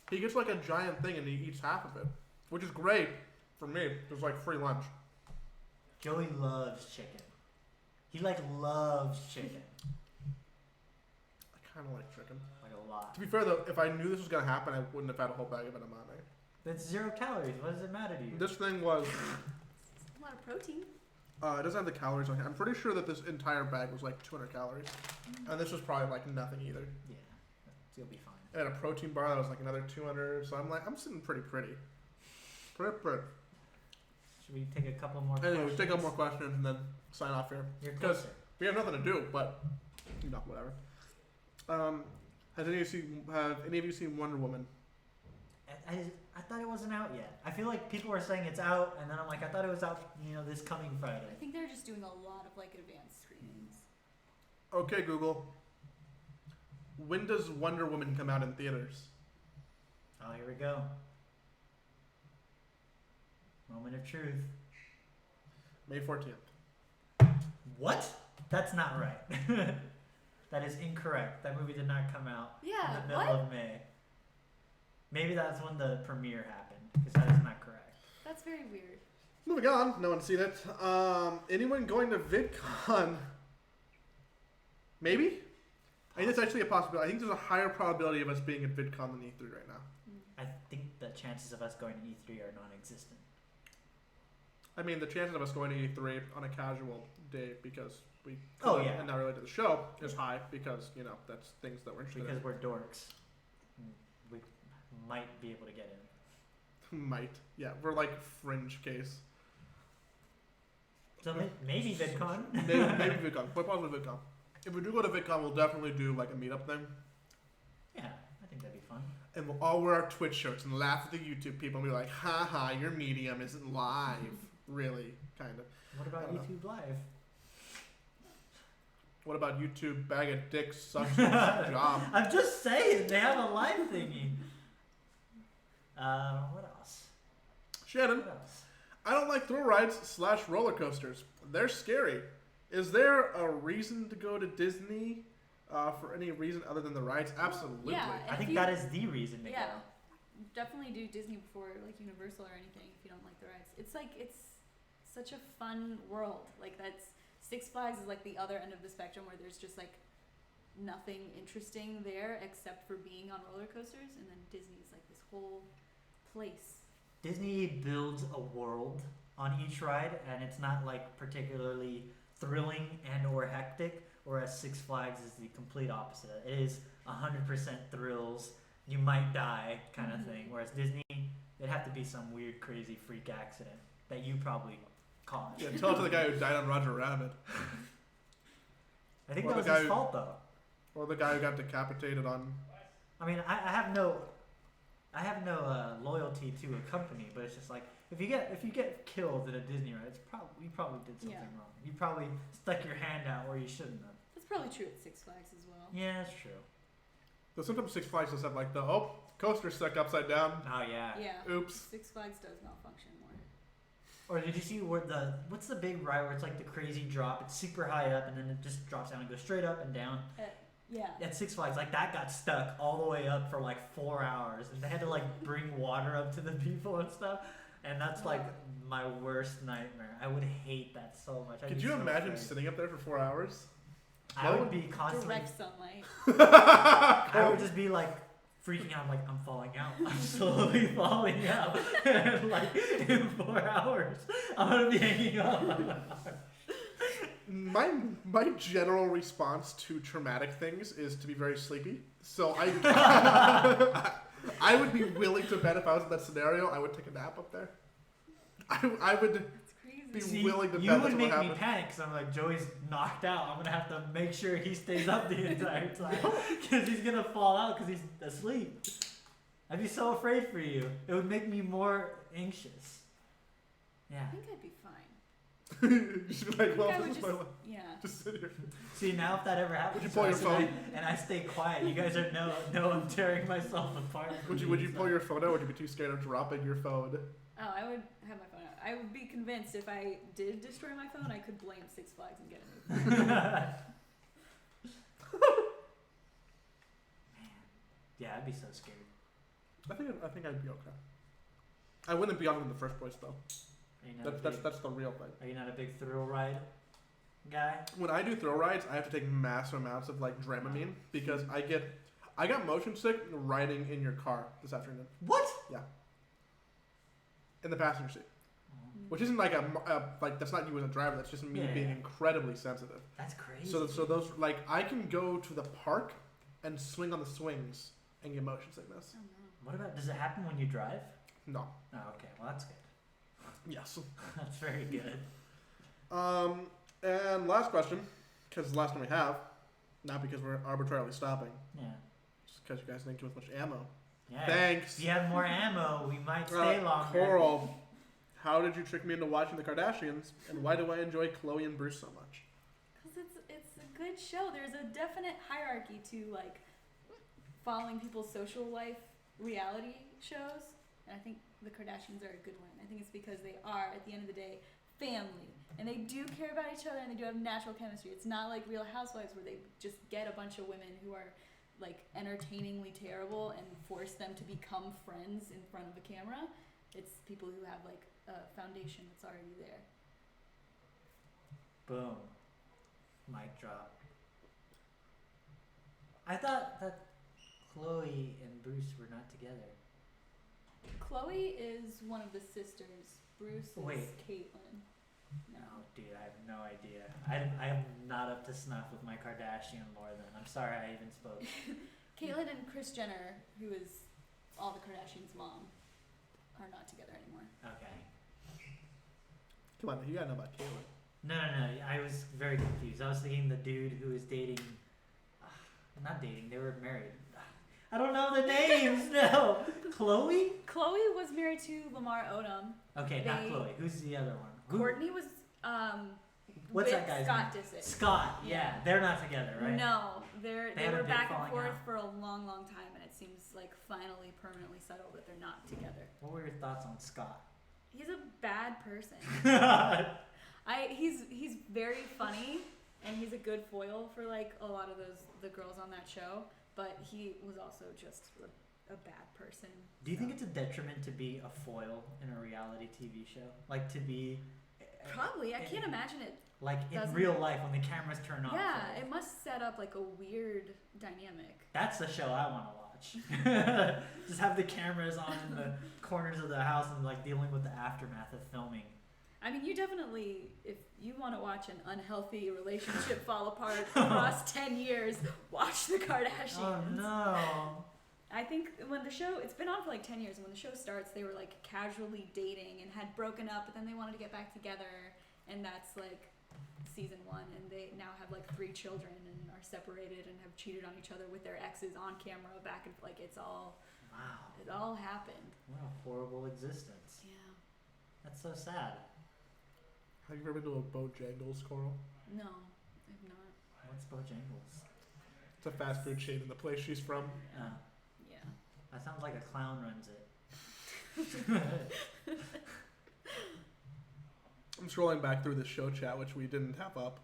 He gets like a giant thing and he eats half of it, which is great for me. It's like free lunch. Joey loves chicken. He like loves chicken. I kind of like chicken. Like a lot. To be fair though, if I knew this was going to happen, I wouldn't have had a whole bag of edamame. That's 0 calories. What does it matter to you? This thing was, A lot of protein. it doesn't have the calories on here. I'm pretty sure that this entire bag was like 200 calories. And this was probably like nothing either. Yeah, you'll be fine. And a protein bar that was like another 200. So I'm sitting pretty. Pretty. Should we take a couple more Anyway, questions? take up more questions and then sign off here. You're Because closer. we have nothing to do, but whatever. Have any of you seen Wonder Woman? I thought it wasn't out yet. I feel like people are saying it's out, and then I'm like, I thought it was out, this coming Friday. I think they're just doing a lot of like advanced screenings. Okay, Google. When does Wonder Woman come out in theaters? Oh, here we go. Moment of truth. May 14th. What? That's not right. That is incorrect. That movie did not come out Yeah, in the middle what? of May. Maybe that's when the premiere happened, because that is not correct. That's very weird. Moving on. No one's seen it. Anyone going to VidCon? Maybe? I think it's actually a possibility. I think there's a higher probability of us being at VidCon than E3 right now. I think the chances of us going to E3 are non-existent. I mean, the chances of us going to E3 on a casual day because we Oh, yeah. and not related to the show is high because that's things that we're interested Because we're dorks. We might be able to get in. in. Might, yeah, we're like fringe case. So maybe VidCon. Maybe VidCon, quite possibly VidCon. If we do go to VidCon, we'll definitely do like a meetup thing, Yeah, I think that'd be fun. and we'll all wear our Twitch shirts and laugh at the YouTube people and be like, "Ha ha, your medium isn't live." Really, kind of. What about I don't know. YouTube Live? What about YouTube? Bag of dicks sucks job. I'm just saying they have a line thingy. What else? Shannon, What else? I don't like thrill rides / roller coasters. They're scary. Is there a reason to go to Disney for any reason other than the rides? Absolutely. Yeah. I If think you- that is the reason to Yeah. go. Definitely do Disney before like Universal or anything if you don't like the rides. It's like it's such a fun world. Like that's Six Flags is like the other end of the spectrum where there's just like nothing interesting there except for being on roller coasters, and then Disney's like this whole place. Disney builds a world on each ride, and it's not like particularly thrilling and or hectic, whereas Six Flags is the complete opposite. It is 100% thrills, you might die kind of thing, whereas Disney, it'd have to be some weird, crazy freak accident that you probably caused. Yeah, tell it to the guy who died on Roger Rabbit. I think Or that was the guy his who- fault, though. Or the guy who got decapitated on... I mean, I have no loyalty to a company, but it's just like if you get killed at a Disney ride, you probably did something Yeah. wrong. You probably stuck your hand out where you shouldn't have. That's probably true at Six Flags as well. Yeah, that's true. Though sometimes Six Flags does have like the, coaster's stuck upside down. Oh yeah. Yeah. Oops. Six Flags does malfunction more. Or did you see where what's the big ride where it's like the crazy drop? It's super high up and then it just drops down and goes straight up and down. Yeah. At Six Flags, like that got stuck all the way up for like 4 hours, and they had to like bring water up to the people and stuff. And that's like my worst nightmare. I would hate that so much. I'd Could be you so imagine afraid. sitting up there for 4 hours? I would be constantly. Direct sunlight. I would just be like freaking out, like I'm falling out. I'm slowly falling out. And like in 4 hours, I'm gonna be hanging on. My general response to traumatic things is to be very sleepy. So I would be willing to bet if I was in that scenario, I would take a nap up there. I would It's crazy. be willing to you bet would that's what make me happened. panic because I'm like, Joey's knocked out. I'm gonna have to make sure he stays up the entire time because he's gonna fall out because he's asleep. I'd be so afraid for you. It would make me more anxious. Yeah. I think I'd be fine. You should be like, well, I this would is my just, life. yeah. Just sit here. See, now if that ever happens, Would you pull your to us phone? and I stay quiet, you guys are know I'm tearing myself apart. Would you pull your phone out? Or would you be too scared of dropping your phone? Oh, I would have my phone out. I would be convinced if I did destroy my phone, I could blame Six Flags and get a new phone. Man. Yeah, I'd be so scared. I think I'd be okay. I wouldn't be on it in the first place though. Are you not That's the real thing. Are you not a big thrill ride guy? When I do thrill rides, I have to take massive amounts of like Dramamine because I got motion sick riding in your car this afternoon What? in the passenger seat, which isn't like like that's not you as a driver. That's just me Yeah, being yeah. incredibly sensitive. That's crazy. So those like I can go to the park and swing on the swings and get motion sickness. Oh no. What about? Does it happen when you drive? No. Oh, okay. Well, that's good. Yes. That's very good. And last question, because the last one we have, not because we're arbitrarily stopping, Yeah. just because you guys didn't give us much ammo. Yeah. Thanks. If you have more ammo, we might stay longer. Coral, how did you trick me into watching the Kardashians, and why do I enjoy Chloe and Bruce so much? Because it's a good show. There's a definite hierarchy to like following people's social life reality shows, and I think the Kardashians are a good one. I think it's because they are at the end of the day family, and they do care about each other, and they do have natural chemistry. It's not like Real Housewives where they just get a bunch of women who are like entertainingly terrible and force them to become friends in front of a camera. It's people who have like a foundation that's already there. Boom. Mic drop. I thought that Chloe and Bruce were not together. Chloe is one of the sisters. Bruce is Wait. Caitlyn. No, dude, I have no idea. I'm not up to snuff with my Kardashian lore then. I'm sorry I even spoke. Caitlyn and Kris Jenner, who is all the Kardashians' mom, are not together anymore. Okay. Come on, you gotta know about Caitlyn. No. I was very confused. I was thinking the dude who was dating. Not dating, they were married. I don't know the names, no. Chloe? Chloe was married to Lamar Odom. Okay, not They- Chloe. Who's the other one? Who- Courtney was What's with that guy's Scott name? Disick. Scott. Yeah, they're not together, right? No, they had a were big back and falling forth out. for a long, long time, and it seems like finally permanently settled that they're not together. What were your thoughts on Scott? He's a bad person. He's very funny, and he's a good foil for like a lot of the girls on that show. But he was also just a bad person. Do you think it's a detriment to be a foil in a reality TV show? Like to be Probably. I can't imagine it. like in Doesn't- real life when the cameras turn on. Yeah, foil. it must set up like a weird dynamic. That's the show I want to watch. Just have the cameras on in the corners of the house and like dealing with the aftermath of filming. I mean, you definitely, if you want to watch an unhealthy relationship fall apart across 10 years, watch The Kardashians. Oh no. I think when the show, it's been on for like 10 years, and when the show starts, they were like casually dating and had broken up, but then they wanted to get back together, and that's like season 1, and they now have like 3 children and are separated and have cheated on each other with their exes on camera back and like it all happened. What a horrible existence. Yeah. That's so sad. Have you ever been to a Bojangles, Coral? No, I've not. What's Bojangles? It's a fast food chain in the place she's from. Yeah. That sounds like a clown runs it. I'm scrolling back through this show chat, which we didn't have up,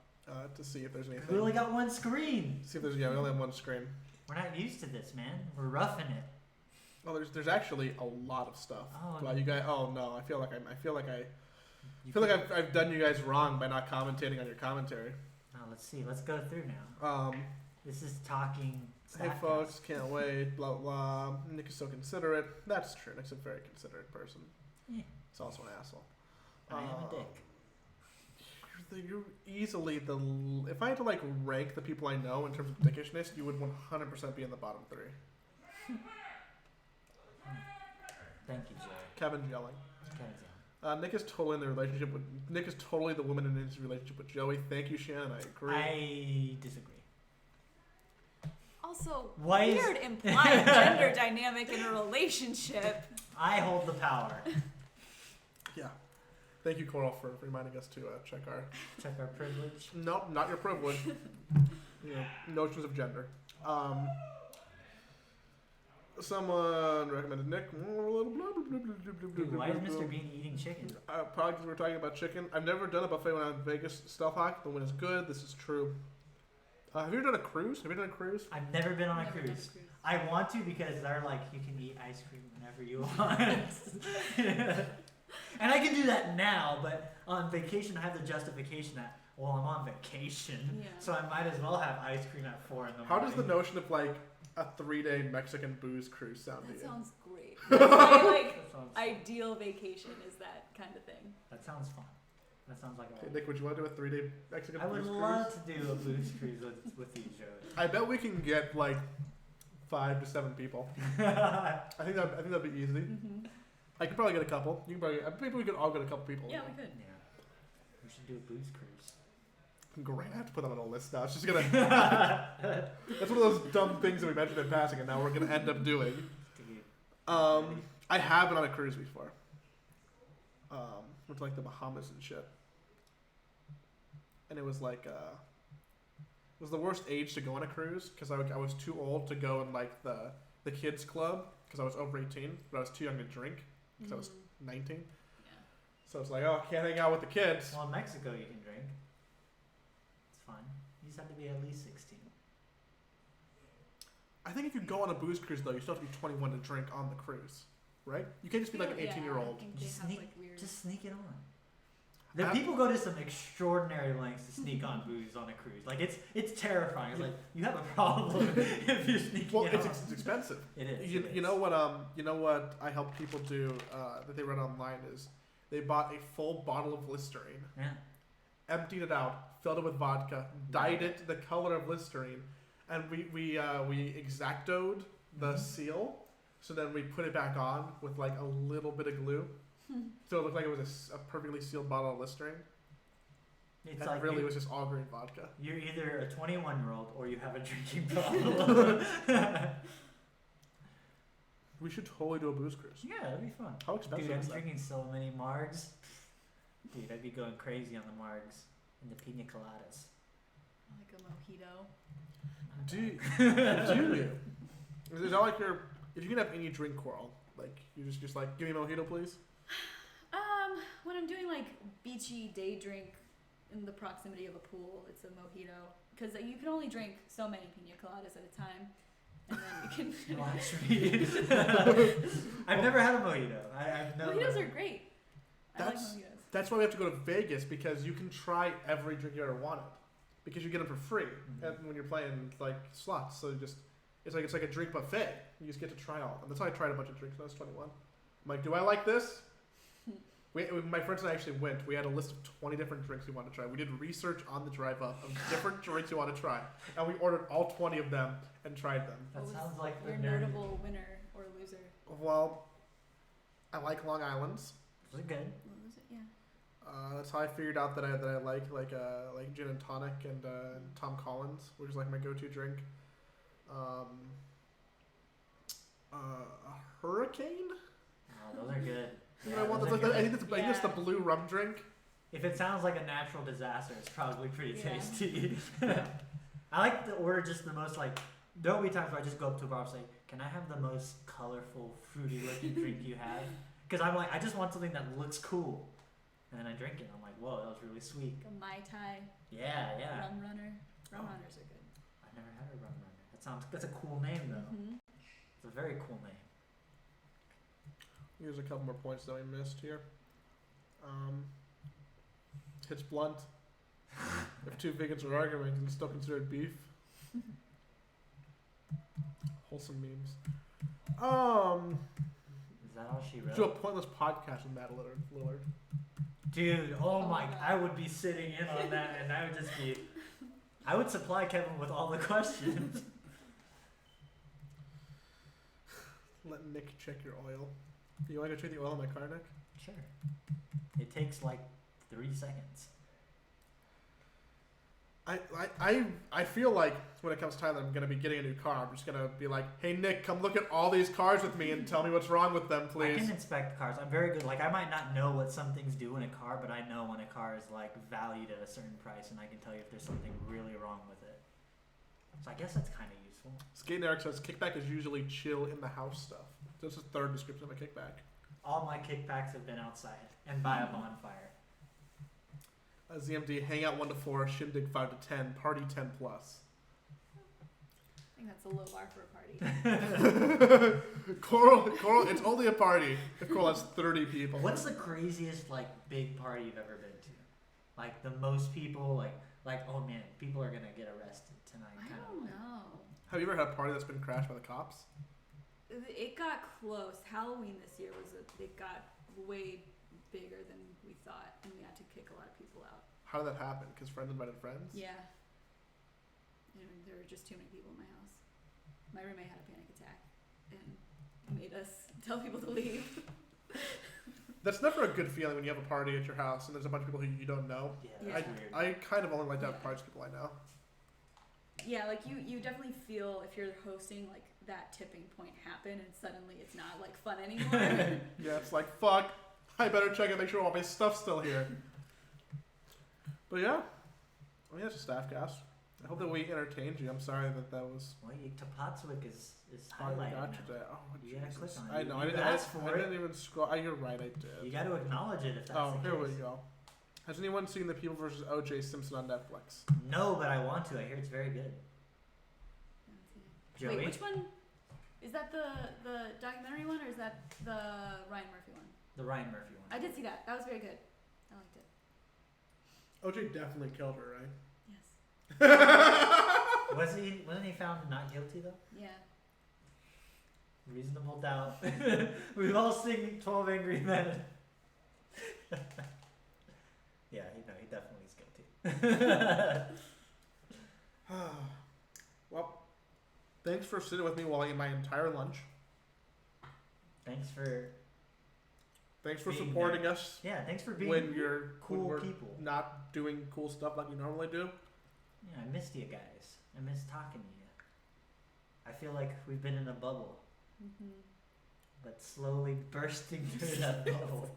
to see if there's anything. We only got one screen. See if there's we only have one screen. We're not used to this, man. We're roughing it. Oh, there's actually a lot of stuff. Oh, Wow, you guys. Oh no, I feel like You I've done you guys wrong by not commentating on your commentary. Now let's see. Let's go through now. This is talking. Hey Stackhouse. folks, can't wait. Blah blah. Nick is so considerate. That's true. Nick's a very considerate person. Yeah. He's also an asshole. I am a dick. You're easily the. If I had to like rank the people I know in terms of dickishness, you would 100% be in the bottom 3. Thank you, Joey. Kevin's yelling. Kevin's on. Nick is totally in the relationship with. Nick is totally the woman in his relationship with Joey. Thank you, Shannon. I agree. I disagree. Also, Why is- weird implied gender dynamic in a relationship. I hold the power. Yeah. Thank you, Coral, for reminding us to check our. Check our privilege. Nope, not your privilege. Notions of gender. Someone recommended Nick. Dude, why is Mr. Bean eating chicken? Probably because we were talking about chicken. I've never done a buffet when I'm in Vegas. Stealth Hawk, the win is good. This is true. Have you ever done a cruise? I've never been on a Never been cruise. I want to because they're like, you can eat ice cream whenever you want. And I can do that now, but on vacation I have the justification that, well, I'm on vacation, Yeah. so I might as well have ice cream at 4 in the morning. How does the notion of like a 3-day Mexican booze cruise sound to That you? sounds great. That's my like That sounds, ideal vacation is that kind of thing. that sounds fun. That sounds like Okay, a Nick, would you want to do a 3-day Mexican I would booze love cruise? to do a booze cruise with you, Joey. I bet we can get like 5 to 7 people. I think that'd be easy. Mm-hmm. I could probably get a couple. You can probably. Maybe we could all get a couple people. Yeah, we could. Yeah. We should do a booze cruise. Great. I have to put that on a list now. It's just gonna. That's one of those dumb things that we mentioned in passing, and now we're gonna end up doing. Dude. I have been on a cruise before. Went to like the Bahamas and shit, and it was like it was the worst age to go on a cruise because I was too old to go in like the kids club because I was over 18, but I was too young to drink because I was 19. Yeah. So it's like, oh, can't hang out with the kids. Well, in Mexico you can drink. It's fine. You just have to be at least 16. I think if you go on a booze cruise though, you still have to be 21 to drink on the cruise, right? You can't just be like an 18-year-old. I think they Just have sneak- like weird. Just sneak it on. The people go to some extraordinary lengths to sneak on booze on a cruise. Like it's terrifying. It's like you have a problem if you're sneaking Well, it it's on. expensive. It is. You, it you is. know what I help people do that they read online is they bought a full bottle of Listerine, Yeah. emptied it out, filled it with vodka, dyed it the color of Listerine, and we exactoed the Mhm. seal. So then we put it back on with like a little bit of glue, so it looked like it was a perfectly sealed bottle of Listerine. It's And like really, it you- was just all green vodka. you're either a 21-year-old or you have a drinking problem. We should totally do a booze cruise. Yeah, that'd be fun. How expensive Dude, I'd is be that? drinking so many margs. Dude, I'd be going crazy on the margs. and the pina coladas. I like a mojito. Do you? Is that like your? If you can have any drink, Coral, like you just like give me a mojito, please. When I'm doing like beachy day drink in the proximity of a pool, it's a mojito because you can only drink so many pina coladas at a time, and then you can. Watch me. I've never had a mojito. I've never. Mojitos are great. I like That's- mojitos. That's why we have to go to Vegas because you can try every drink you ever wanted because you get them for free Mhm. and when you're playing like slots. So it's like a drink buffet. You just get to try all of them. That's how I tried a bunch of drinks when I was 21. I'm like, do I like this? My friends and I actually went. We had a list of 20 different drinks we wanted to try. We did research on the drive up of different drinks we want to try, and we ordered all 20 of them and tried them. That What was sounds like the your nerdy. notable winner or loser. Well, I like Long Island's. Was it good? What was it? Yeah. That's how I figured out that I like gin and tonic and Tom Collins, which is like my go-to drink. A hurricane. Oh, those are good. You Yeah, know, I want those that's are like, I good. think it's the Yeah. blue rum drink. If it sounds like a natural disaster, it's probably pretty Yeah. tasty. I like to order just the most like. There'll be times where I just go up to a bar and say, "Can I have the most colorful, fruity-looking drink you have?" Because I'm like, I just want something that looks cool, and then I drink it. And I'm like, "Whoa, that was really sweet." Like a Mai Tai, Yeah, yeah. Rum Runner. Rum Oh. Runners are good. I've never had a rum runner. That's a cool name though. Mm-hmm. It's a very cool name. Here's a couple more points that we missed here. It's blunt. If two vegans are arguing, it's still considered beef. Wholesome memes. Is that all she Do a wrote? pointless podcast with Matt Lillard. Dude, oh Oh my! my God. I would be sitting in on that, and I would just be. I would supply Kevin with all the questions. Let Nick check your oil. You want to go check the oil in my car, Nick? Sure. It takes like 3 seconds. I feel like when it comes time that I'm gonna be getting a new car, I'm just gonna be like, hey Nick, come look at all these cars with me and tell me what's wrong with them, I please. can inspect cars. I'm very good. Like I might not know what some things do in a car, but I know when a car is like valued at a certain price, and I can tell you if there's something really wrong with it. So I guess that's kind of useful. Skate Eric says kickback is usually chill in the house stuff. This is the third description of a kickback. All my kickbacks have been outside and by a bonfire. ZMD, hang out 1 to 4, shindig 5 to 10, party 10 plus. I think that's a low bar for a party. Coral, it's only a party if Coral has 30 people. What's the craziest like big party you've ever been to? Like the most people, like oh man, people are gonna get arrested tonight. I kind don't of like. know. Have you ever had a party that's been crashed by the cops? It got close. Halloween this year it got way bigger than we thought, and we had to kick a lot of people out. How did that happen? Because friends invited friends? Yeah. There were just too many people in my house. My roommate had a panic attack and made us tell people to leave. That's never a good feeling when you have a party at your house and there's a bunch of people who you don't know. Yeah, Yeah. that's weird. I kind of only like to have Yeah. parties with people I know. Yeah, like you definitely feel if you're hosting like that tipping point happen and suddenly it's not like fun anymore. Yeah, it's like, fuck, I better check and make sure all my stuff's still here. But yeah, I mean, that's a staff cast. I hope that we entertained you. I'm sorry that was Well, Topotswick is all we highlighted. got now. today. Oh, You gotta Jesus. click on I it. know. You I didn't, asked for I it. didn't even scroll. You're right, I did. You got to acknowledge it if that's Oh, the here we case. go. Has anyone seen The People vs. O.J. Simpson on Netflix? No, but I want to. I hear it's very good. Joey? Wait, which one? Is that the documentary one or is that the Ryan Murphy one? The Ryan Murphy one. I did see that. That was very good. I liked it. O.J. definitely killed her, right? Yes. Wasn't he found not guilty though? Yeah. Reasonable doubt. We've all seen 12 Angry Men. Yeah, he definitely is guilty. Well, thanks for sitting with me while I ate my entire lunch. Thanks for Thanks for Being supporting us thanks for being when you're cool when we're people. not doing cool stuff like we normally do. Yeah, I missed you guys. I miss talking to you. I feel like we've been in a bubble, Mm-hmm. but slowly bursting through that bubble.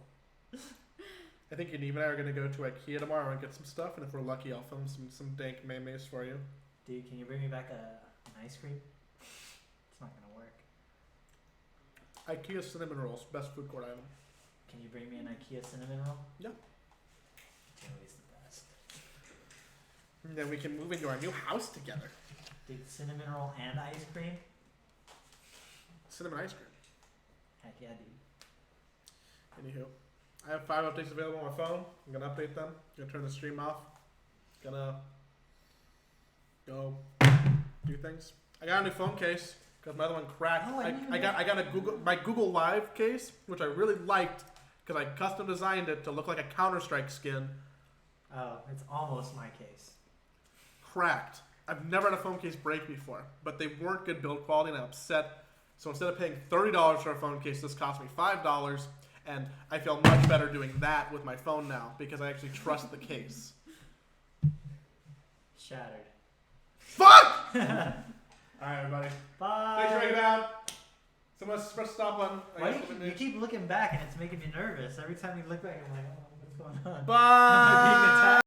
I think Yaniv and I are gonna go to IKEA tomorrow and get some stuff, and if we're lucky, I'll film some dank mayonnaise for you. Dude, can you bring me back an ice cream? It's not gonna work. IKEA cinnamon rolls, best food court item. Can you bring me an IKEA cinnamon roll? Yeah. Joey's the best. And then we can move into our new house together. Dude, cinnamon roll and ice cream? Cinnamon ice cream. Heck yeah, dude. Anywho, I have 5 updates available on my phone. I'm gonna update them. Gonna turn the stream off. Gonna go do things. I got a new phone case because my other one cracked. Oh, I didn't I got a Google Live case, which I really liked because I custom designed it to look like a Counter-Strike skin. Oh, it's almost my case. Cracked. I've never had a phone case break before, but they weren't good build quality, and I'm upset. So instead of paying $30 for a phone case, this cost me $5, and I feel much better doing that with my phone now because I actually trust the case. Shattered. Fuck! Alright, everybody. Bye. Thanks for hanging out. Someone press stop button. Why do you keep looking back and it's making me nervous? Every time you look back, I'm like, oh, what's going on? Bye! Am I being attacked?